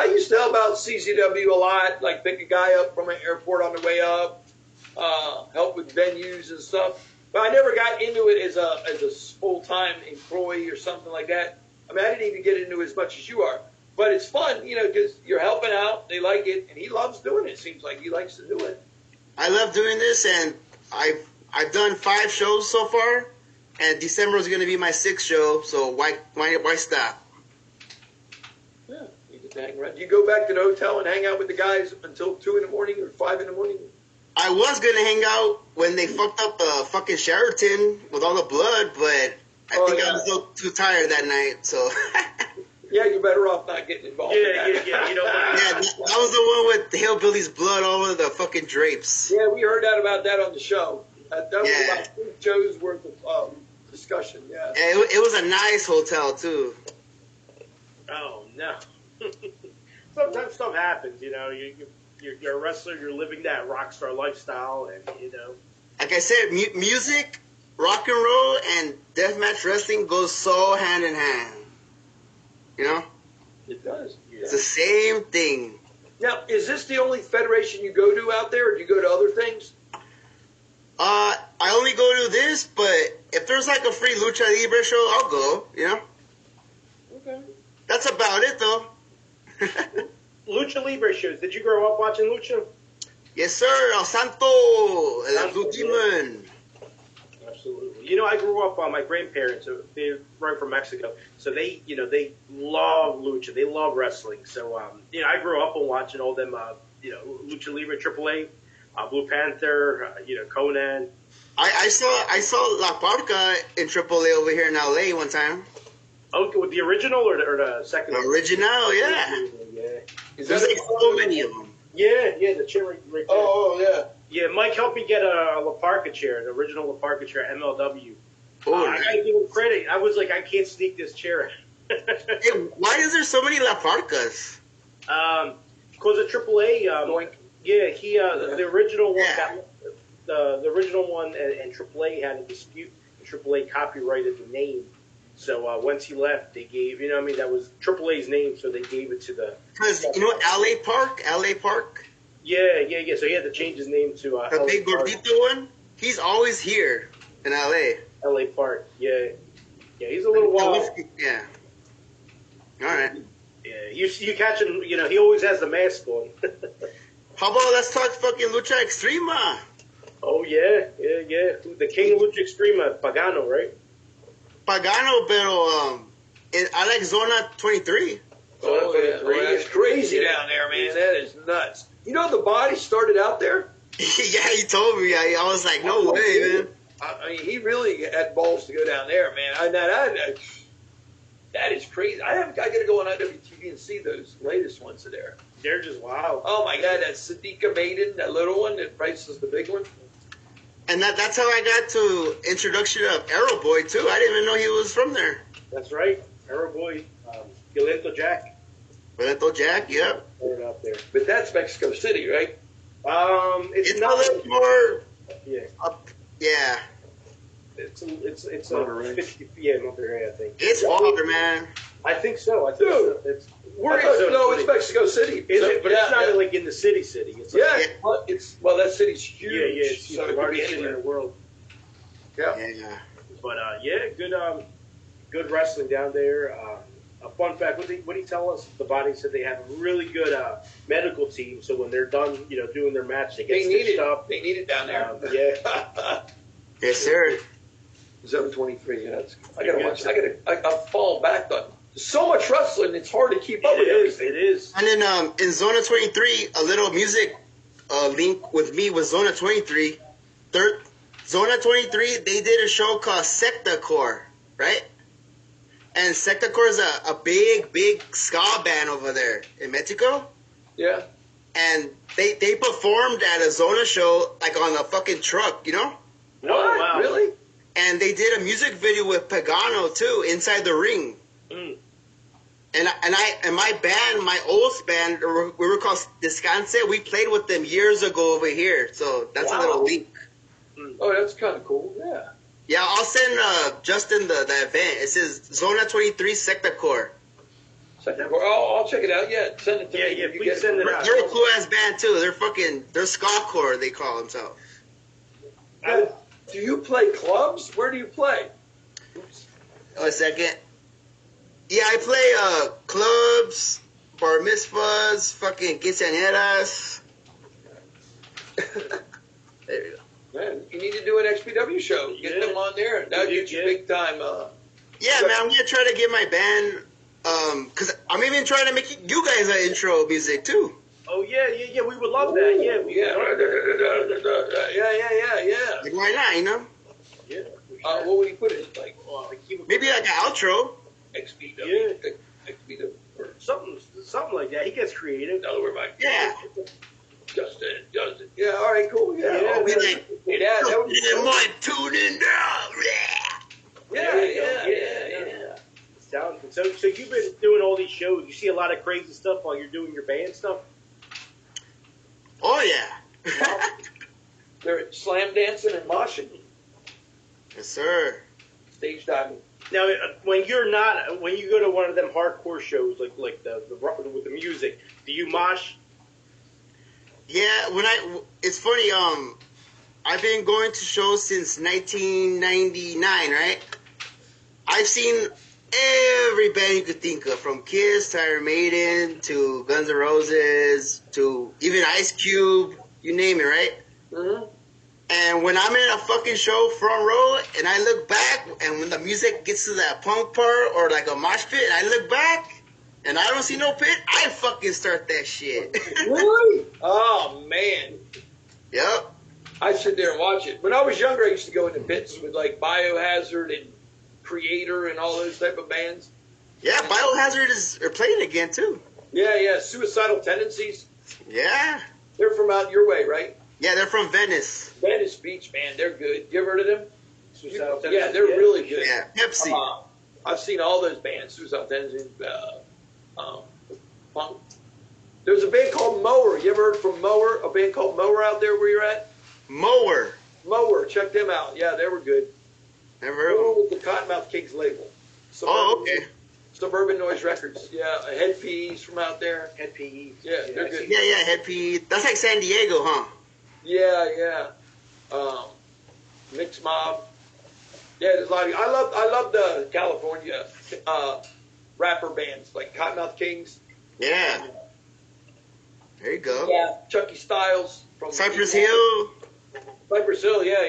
used to help out CCW a lot, like pick a guy up from an airport on the way up, help with venues and stuff. But I never got into it as a full-time employee or something like that. I mean, I didn't even get into it as much as you are. But it's fun, because you're helping out. They like it, and he loves doing it. Seems like he likes to do it. I love doing this, and I've done 5 shows so far, and December is going to be my 6th show. So why stop? Yeah, you get to hang around. Do you go back to the hotel and hang out with the guys until 2 in the morning or 5 in the morning? I was going to hang out when they fucked up the fucking Sheraton with all the blood, but I think I was a little too tired that night, so. Yeah, you're better off not getting involved in that. Yeah, Yeah, that was the one with the hillbilly's blood all over the fucking drapes. Yeah, we heard about that on the show. That was about 2 shows worth of discussion, yeah. It was a nice hotel, too. Oh, no. Sometimes stuff happens, you're a wrestler. You're living that rock star lifestyle, and Like I said, music, rock and roll, and deathmatch wrestling goes so hand in hand. You know? It does. Yeah. It's the same thing. Now, is this the only federation you go to out there, or do you go to other things? I only go to this, but if there's like a free Lucha Libre show, I'll go, you know? Okay. That's about it, though. Lucha Libre shows. Did you grow up watching Lucha? Yes, sir. El Santo, El Blue Demon. Absolutely. I grew up on my grandparents. They're right from Mexico, so they love Lucha. They love wrestling. So I grew up on watching all them. Lucha Libre, AAA, Blue Panther, Conan. I saw La Parca in AAA over here in LA one time. Oh, with the original or the second? The original, yeah. Yeah. There's like so many of them. Yeah, the chair right there. Oh, yeah. Yeah, Mike helped me get a La Parca chair, the original La Parca chair, MLW. Oh, I gotta give him credit. I was like, I can't sneak this chair. Hey, why is there so many La Parcas? Because of AAA. Yeah, the original one. Yeah. The original one and AAA had a dispute. AAA copyrighted the name. So once he left, they gave, that was AAA's name, so they gave it to the... Because, LA Park? Yeah. So he had to change his name to... The big gordito one? He's always here in LA. LA Park, yeah. Yeah, he's a little wild. Yeah. All right. Yeah, you catch him, he always has the mask on. How about let's talk fucking Lucha Extrema? Oh, yeah. The King of Lucha Extrema, Pagano, right? Pagano, pero I like Zona 23. Oh, yeah. Well, that's crazy down there, man. That is nuts. The body started out there? Yeah, he told me. I was like, no way, man. I mean, he really had balls to go down there, man. That is crazy. I got to go on IWTV and see those latest ones there. They're just wild. Oh, my God. That Sadiqa Maiden, that little one that Price is the big one. And that's how I got to introduction of Arrow Boy, too. I didn't even know he was from there. That's right. Arrow Boy, Galento Jack. Galento Jack, yep. Right up there. But that's Mexico City, right? It's not a little more... Yeah. Yeah. It's Monterey. 50, Monterey, I think. It's farther, man. I think so. Dude, it's it's Mexico City. Is it? But it's not like in the city. It's like, that city's huge. Yeah, it's the largest city in the world. Yeah. But good wrestling down there. A fun fact: what did he tell us? The body said they have a really good medical team. So when they're done, doing their match, they stitched up. They need it down there. Yeah. Yes, sir. Zone 23. Yeah, I gotta watch. I fall back on. So much wrestling, it's hard to keep up with everything. It is. And then in Zona 23, a little music link with me was Zona 23. Zona 23, they did a show called Secta Core, right? And Secta Core is a big ska band over there in Mexico. Yeah. And they performed at a Zona show, like on a fucking truck, Oh, wow. Really? And they did a music video with Pagano, too, inside the ring. Mm. And my band, my old band, we were called Descanse. We played with them years ago over here, so that's a little link. Oh, that's kind of cool. Yeah. Yeah, I'll send Justin the event. It says Zona 23 Secta Core. I'll check it out. Yeah, send it to me. Yeah, please send it out. They're a cool ass band too. They're ska core. They call themselves. Do you play clubs? Where do you play? Oops. Oh, a second. Yeah, I play clubs, bar mitzvahs, fucking quinceañeras. There you go. Man, you need to do an XPW show. Get them on there. That would get you big time. Yeah, man, I'm gonna try to get my band, cause I'm even trying to make you guys an intro music too. Oh yeah, we would love that. Yeah, yeah. Like, why not? Yeah. What would you put it like? Maybe like an outro. XPW. Yeah. XPW. Or something like that. He gets creative. Yeah. Justin. Yeah, all right, cool. Yeah. I'll be like, that would be cool. my tuning down. Yeah. It's talented. So you've been doing all these shows. You see a lot of crazy stuff while you're doing your band stuff? Oh, yeah. They're slam dancing and moshing. Yes, sir. Stage diving. Now, when you go to one of them hardcore shows, like the with the music, do you mosh? Yeah, it's funny, I've been going to shows since 1999, right? I've seen every band you could think of, from Kiss to Iron Maiden to Guns N' Roses to even Ice Cube, you name it, right? Mm-hmm. And when I'm in a fucking show front row and I look back, and when the music gets to that punk part or like a mosh pit, and I look back and I don't see no pit, I fucking start that shit. Really? Oh, man. Yep. I sit there and watch it. When I was younger, I used to go into pits with like Biohazard and Creator and all those type of bands. Yeah, Biohazard are playing again too. Yeah. Suicidal Tendencies. Yeah. They're from out your way, right? Yeah, they're from Venice. Venice Beach, man. They're good. You ever heard of them? Suicidal Tendencies? Yeah, they're really good. Yeah, Pepsi. I've seen all those bands. Suicidal Tendencies, Punk. There's a band called Mower. You ever heard from Mower? A band called Mower out there where you're at? Mower. Check them out. Yeah, they were good. Never heard of them. With the Cottonmouth Kings label. Okay. Suburban Noise Records. Yeah, Head PE's from out there. Head PE. Yeah, they're good. Yeah, Head P. That's like San Diego, huh? Yeah. Mixed Mob. Yeah, there's a lot of, I love the California rapper bands like Cottonmouth Kings. Yeah. There you go. Yeah, Chucky Styles from Cypress Hill. Cypress Hill, yeah.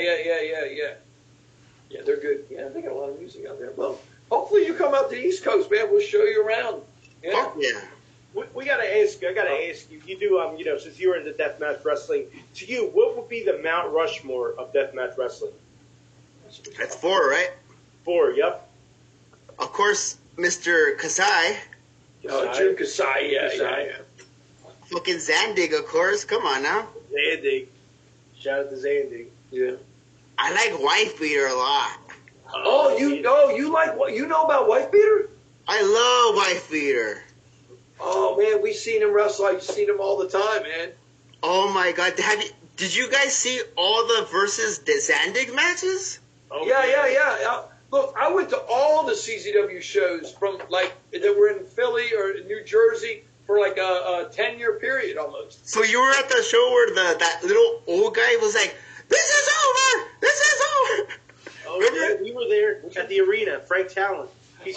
Yeah, they're good. Yeah, they got a lot of music out there. Well, hopefully you come out to the East Coast, man. We'll show you around. Yeah. Fuck yeah. We gotta ask you. I gotta ask you. You do since you were into deathmatch wrestling, to you, what would be the Mount Rushmore of deathmatch wrestling? That's 4, right? 4. Yep. Of course, Mr. Kasai. Jim Kasai, yeah. Fucking Zandig, of course. Come on now. Zandig. Shout out to Zandig. Yeah. I like Wife Beater a lot. You like what? You know about Wife Beater? I love Wife Beater. Oh man, we've seen him wrestle. I've seen him all the time, man. Oh my god, did you guys see all the versus the Zandig matches? Oh, yeah. Look, I went to all the CZW shows from like that were in Philly or New Jersey for like a 10-year period almost. So you were at the show where that little old guy was like, "This is over! This is over!" Oh yeah, we were there at the arena. Frank Talon. Yeah.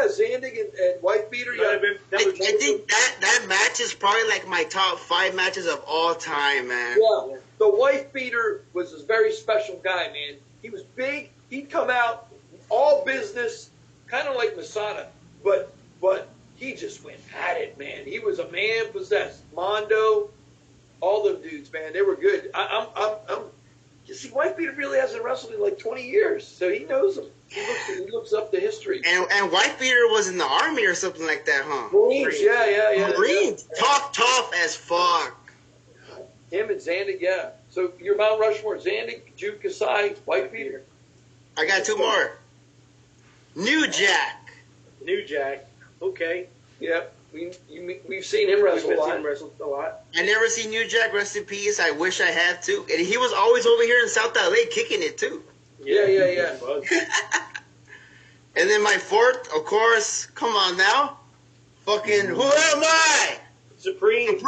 Zandig and Wife Beater. Yeah. I think that match is probably like my top 5 matches of all time, man. Yeah. The Wife Beater was a very special guy, man. He was big. He'd come out all business, kind of like Masada, but he just went at it, man. He was a man possessed. Mondo, all them dudes, man, they were good. You see, Wife Beater really hasn't wrestled in like 20 years, so he knows them. He looks up the history. And Wife Beater was in the army or something like that, huh? Marines, yeah. Marines, tough as fuck. Him and Zandig, yeah. So your Mount Rushmore: Zandig, Jude Kasai, Wife Beater. I got 2 more. New Jack. Okay. Yep. We've seen him wrestle a lot. I never seen New Jack. Rest in peace. I wish I had to. And he was always over here in South LA kicking it too. Yeah. And then my 4th, of course. Come on now. Fucking who am I? Supreme.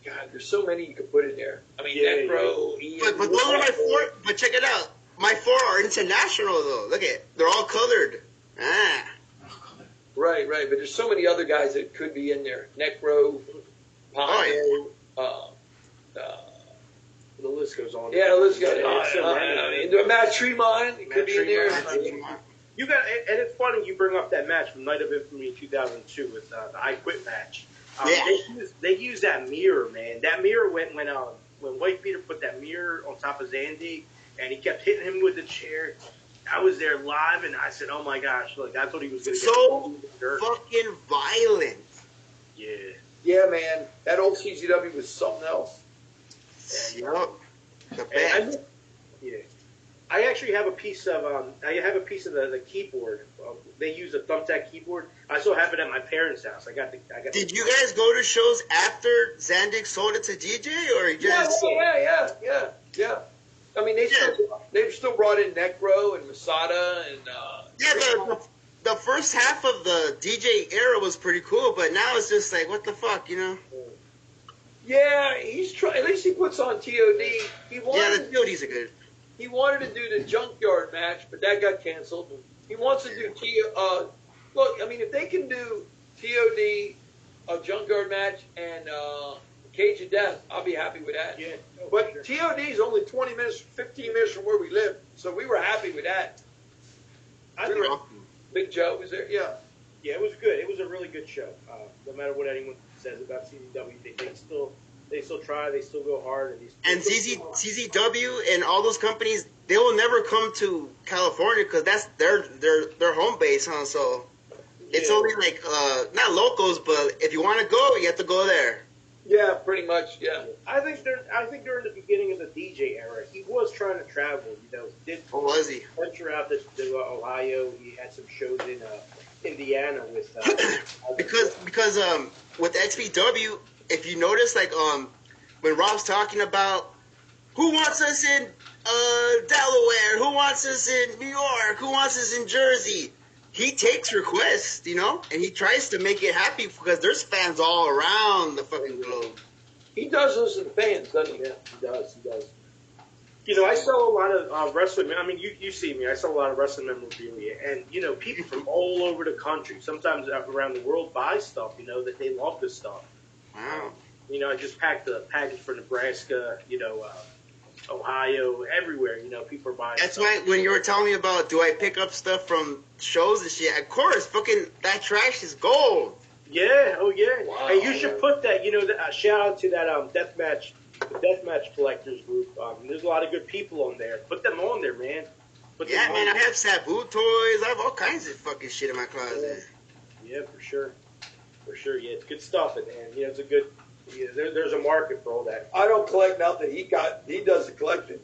God, there's so many you could put in there. I mean, Necro. But those are my 4. But check it out. My 4 are international though. Look at, they're all colored. Right. But there's so many other guys that could be in there. Necro, Pondo, the list goes on. Yeah, the list goes on. Matt Tremont could be in there. You got, and it's funny you bring up that match from Night of Infamy in 2002 with the I Quit match. They used that mirror, man. That mirror when Wife Beater put that mirror on top of Zandig and he kept hitting him with the chair. I was there live and I said, "Oh my gosh!" Like I thought he was going to get so fucking violent. Yeah, man. That old CZW was something else. I actually have a piece of the keyboard. They use a thumbtack keyboard. I still have it at my parents' house. I got. Did you guys go to shows after Zandig sold it to DJ, or you just? Yeah. I mean, they've still brought in Necro and Masada and. The first half of the DJ era was pretty cool, but now it's just like, what the fuck, you know? Yeah, he's trying. At least he puts on TOD. The TODs are good. He wanted to do the Junkyard match, but that got canceled. He wants to do look, I mean, if they can do TOD, a Junkyard match, and Cage of Death, I'll be happy with that. Yeah. But TOD is only 20 minutes, 15 minutes from where we live, so we were happy with that. Big Joe was there, yeah. Yeah, it was good. It was a really good show. No matter what anyone says about CZW, they still try. They still go hard. And CZW and all those companies, they will never come to California because that's their home base, huh? So it's only like not locals, but if you want to go, you have to go there. Yeah, pretty much. Yeah. I think during the beginning of the DJ era, he was trying to travel. You know, was he venture out to Ohio? He had some shows in Indiana with because with XPW, if you notice, like when Rob's talking about who wants us in Delaware, who wants us in New York, who wants us in Jersey, he takes requests, you know, and he tries to make it happy because there's fans all around the fucking globe. He does listen to fans, doesn't he? Yeah, he does. You know, I sell a lot of wrestling. I mean, you see me. I sell a lot of wrestling memorabilia, and you know, people from all over the country, sometimes around the world, buy stuff. You know, that they love this stuff. Wow. You know, I just packed a package for Nebraska. You know, Ohio, everywhere. You know, people are buying. That's stuff. why when you were telling me about, do I pick up stuff from shows and shit? Of course, fucking that trash is gold. Yeah. Oh yeah. Wow. And you should put that. You know, shout out to that deathmatch. The Deathmatch Collectors group. There's a lot of good people on there. Put them on there, man. I have Sabu toys. I have all kinds of fucking shit in my closet. Yeah, for sure. Yeah, it's good stuff, and you know, it's a good. Yeah, there's a market for all that. I don't collect nothing. He does the collecting.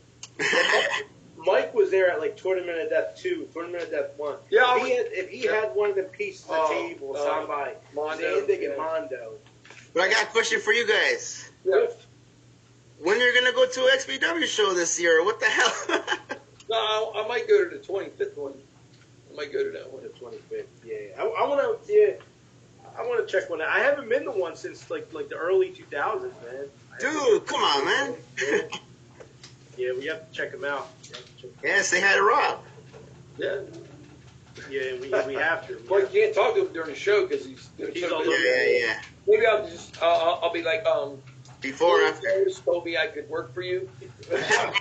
Mike was there at like Tournament of Death 2, Tournament of Death 1. Yeah, if he had one of the pieces of the table signed by Zandig and Mondo. But I got a question for you guys. Yeah. When you're gonna go to an XPW show this year? What the hell? No, I might go to the 25th one. I might go to that one. The 25th. Yeah, I want to. Yeah, I want to check one out. I haven't been to one since like the early 2000s, man. Dude, come on, man. Yeah, we have to check them out. Yeah, say hi to Rob. Yeah. Yeah, we have to. Well, you can't talk to him during the show because he's all over. Yeah. Maybe I'll be like, before or after? Told me I could work for you. Yeah.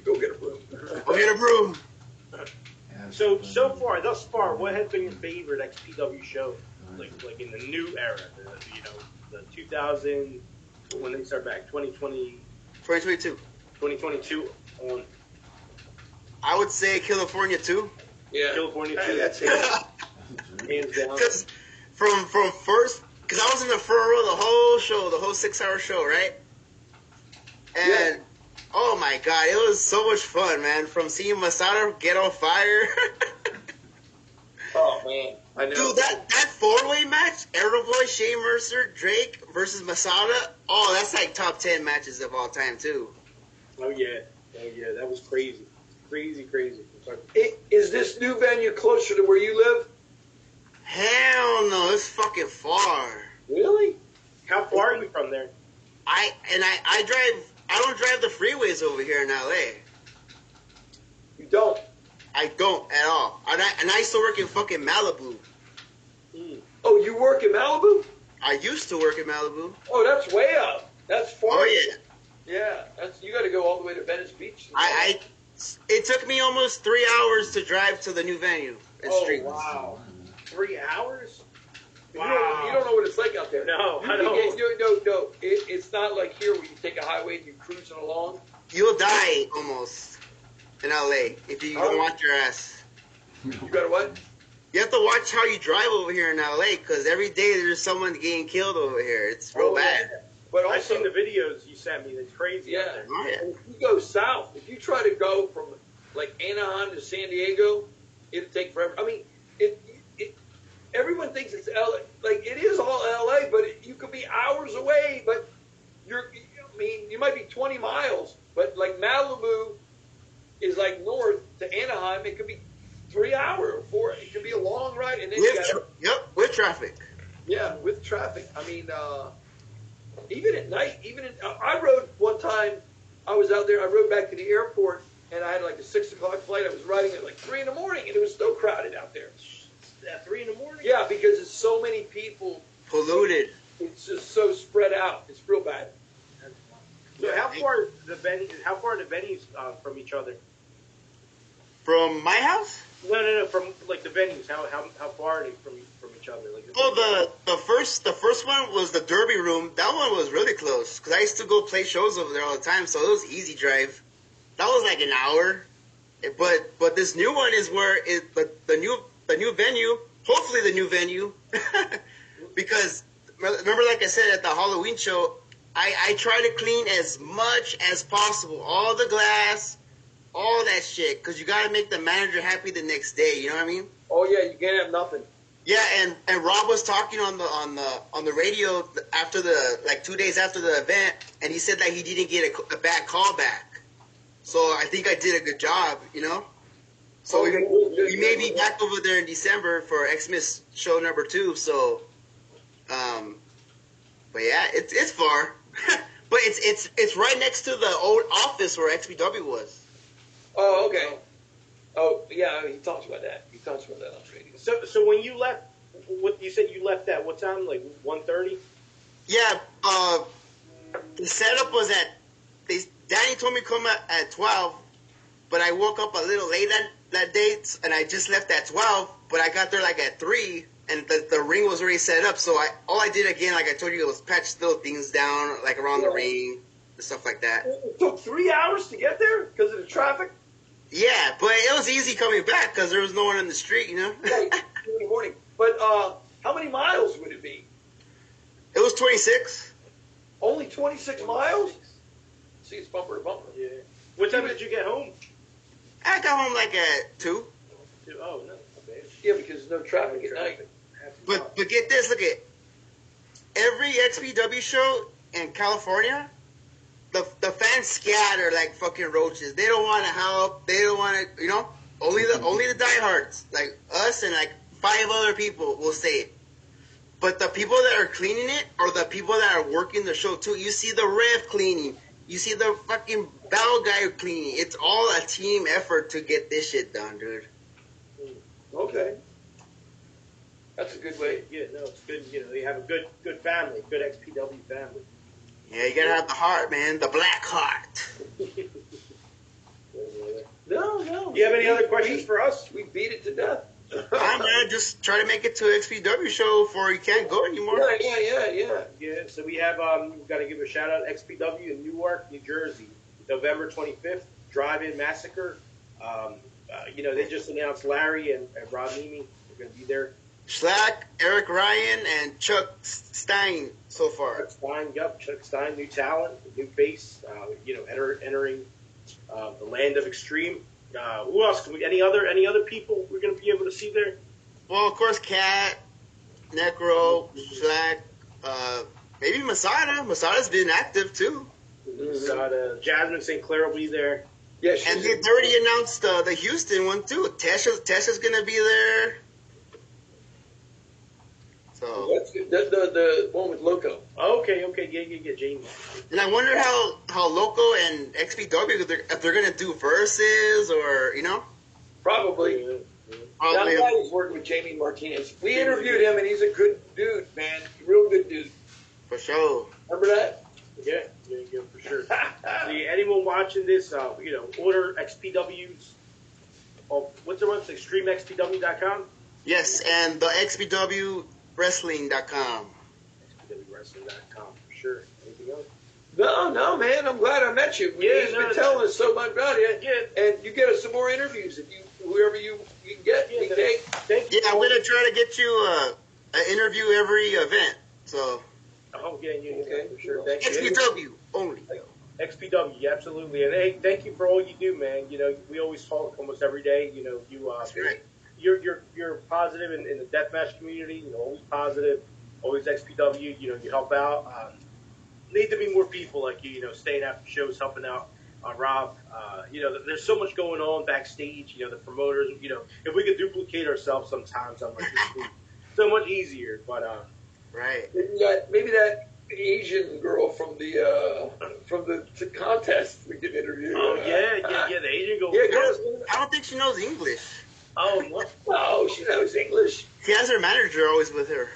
Go get a broom. Go get a broom. So thus far, what has been your favorite XPW show? Like in the new era, the 2000 when they start back, 2022 on. I would say California 2. Yeah. California 2. That's it. Hands down. Because from first, because I was in the front row the whole show, the whole 6-hour show, right? And oh my god, it was so much fun, man. From seeing Masada get on fire. Oh man, I know. Dude, that 4-way match, Aeroboy, Shane Mercer, Drake versus Masada. Oh, that's like top 10 matches of all time too. Oh yeah, that was crazy. Is this new venue closer to where you live? Hell no, it's fucking far. Really? How far are you from there? I don't drive the freeways over here in LA. You don't? I don't at all. And I used to work in fucking Malibu. Oh, you work in Malibu? I used to work in Malibu. Oh, that's way up. That's far. Oh yeah. Yeah, you got to go all the way to Venice Beach. It took me almost 3 hours to drive to the new venue in Street. Wow. 3 hours? Wow. You don't know what it's like out there. No, I don't. No. It's not like here where you take a highway and you're cruising along. You'll die almost in LA if you don't watch your ass. You gotta what? You have to watch how you drive over here in LA because every day there's someone getting killed over here. It's real bad. But also, I've seen the videos you sent me. That's crazy. Yeah. Out there. Oh, yeah. And if you go south, if you try to go from like Anaheim to San Diego, it'll take forever. I mean, everyone thinks it's LA. Like it is all LA, but you could be hours away. But you might be 20 miles. But like Malibu is like north to Anaheim. It could be 3 hours or 4. It could be a long ride, and then with traffic. Yeah, with traffic. I mean, even at night, I rode one time. I was out there. I rode back to the airport, and I had like a 6 o'clock flight. I was riding at like 3 in the morning, and it was still crowded out there. At 3 in the morning? Yeah, because it's so many people. Polluted. It's just so spread out. It's real bad. So how far are the venues from each other? From my house? No. From like the venues, how far are they from each other? Like, The first one was the Derby Room. That one was really close because I used to go play shows over there all the time, so it was easy drive. That was like an hour. But this new one is where the new venue, hopefully the new venue, because remember, like I said at the Halloween show, I try to clean as much as possible, all the glass, all that shit, because you got to make the manager happy the next day. You know what I mean? Oh yeah, you can't have nothing. Yeah, and Rob was talking on the radio after 2 days after the event, and he said that he didn't get a bad call back. So I think I did a good job, you know. So we may be back over there in December for Xmas show number 2. So, but yeah, it's far, but it's right next to the old office where XPW was. Oh, okay. Oh, yeah, he talks about that. He talks about that on the radio. So when you left, what you said you left at what time? Like 1:30? Yeah, the setup was Danny told me to come at 12, but I woke up a little late that day, and I just left at 12, but I got there like at 3, and the ring was already set up, so all I did again, like I told you, was patch little things down, like around the ring, and stuff like that. It took 3 hours to get there because of the traffic? Yeah, but it was easy coming back because there was no one in the street, you know? Right, in the morning. But how many miles would it be? It was 26. Only 26 miles? See, it's bumper to bumper. Yeah. What time did you get home? I got home like at 2. Oh, no, not bad. Yeah, because there's no traffic at night. But get this, look at every XPW show in California, the fans scatter like fucking roaches. They don't want to help. They don't want to, you know. Only the diehards like us and like 5 other people will say it. But the people that are cleaning it or the people that are working the show too, you see the ref cleaning, you see the fucking bell guy cleaning. It's all a team effort to get this shit done, dude. Okay. That's a good way. Yeah, no, it's good. You know, they have a good family, good XPW family. Yeah, you gotta have the heart, man, the black heart. No. Do you have any other questions for us? We beat it to death. I'm gonna just try to make it to an XPW show before you can't go anymore. Yeah. Yeah, so we have, we've got to give a shout out XPW in Newark, New Jersey, November 25th, Drive-In Massacre. You know, they just announced Larry and Rob Mimi. They're going to be there. Schlack, Eric Ryan, and Chuck Stein so far. Chuck Stein, new talent, new face, you know, entering the land of extreme. Who else? Any other people we're going to be able to see there? Well, of course, Cat, Necro, Schlack, maybe Masada. Masada's been active too. Jasmine St. Clair will be there. Yeah, and they already announced the Houston one too. Tasha's going to be there. So that's good. The one with Loco. Okay, yeah, Jamie. And I wonder how Loco and XPW if they're gonna do verses or you know. Probably. I'm glad he's working with Jamie Martinez. We interviewed him and he's a good dude, man. Real good dude. For sure. Remember that? Yeah, for sure. See, anyone watching this, you know, order XPWs. Oh, what's their website? ExtremeXPW.com. Yes, and the XPW. Wrestling.com. XPWWrestling.com, for sure. Anything else? No, man. I'm glad I met you. He's been telling us so much about it. Yeah. And you get us some more interviews if whoever you can get. Thank you. Yeah, I'm going to try to get you an interview every event. So. Oh, yeah, Okay, for sure. Thank you. XPW only. XPW, yeah, absolutely. And hey, thank you for all you do, man. You know, we always talk almost every day. You know, That's right. you're positive in the deathmatch community. You know, always positive, always XPW. You know, you help out. Need to be more people like you. You know, staying after shows, helping out. Rob, you know, there's so much going on backstage. You know, the promoters. You know, if we could duplicate ourselves, sometimes I'm like, this would be so much easier. But right. Maybe that Asian girl from the contest we could interview. Oh yeah. The Asian girl. Yeah, girls. I don't think she knows English. Oh what? No, she knows English. She has her manager always with her.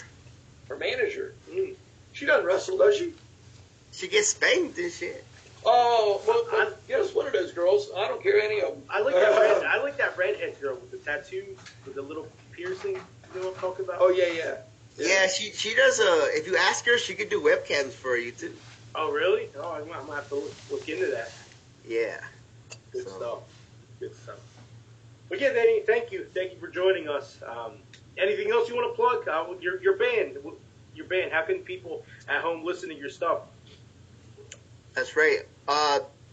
Her manager. She doesn't wrestle, does she? She gets spanked and shit. Oh, well, get us one of those girls. I don't care any of them. I like that redhead girl with the tattoo with the little piercing. You know what I'm talking about? Oh yeah. Yeah, she does. If you ask her, she could do webcams for you too. Oh really? Oh, I'm gonna have to look into that. Yeah. Good stuff. Good stuff. But yeah, Danny, thank you for joining us. Anything else you want to plug? Your band. How can people at home listen to your stuff? That's right.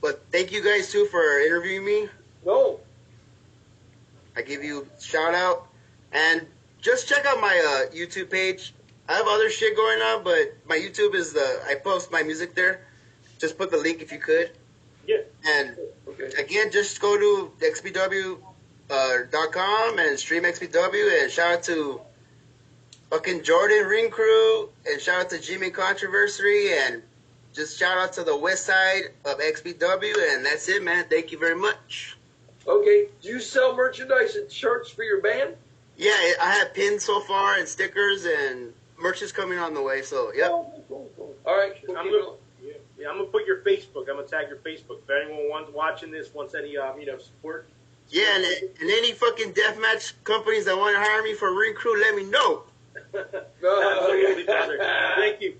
But thank you guys too for interviewing me. No. I give you a shout out, and just check out my YouTube page. I have other shit going on, but my YouTube is I post my music there. Just put the link if you could. Yeah. And Okay. again, just go to xpw.com and stream XPW, and shout out to fucking Jordan Ring Crew, and shout out to Jimmy Controversy, and just shout out to the west side of XPW, and that's it, man. Thank you very much. Okay. Do you sell merchandise and shirts for your band? Yeah, I have pins so far and stickers, and merch is coming on the way. So, yep. Cool. All right. I'm gonna put your Facebook. I'm gonna tag your Facebook. If anyone wants watching this wants any support. Yeah, and any fucking deathmatch companies that want to hire me for Ring Crew, let me know. Absolutely, brother. Thank you.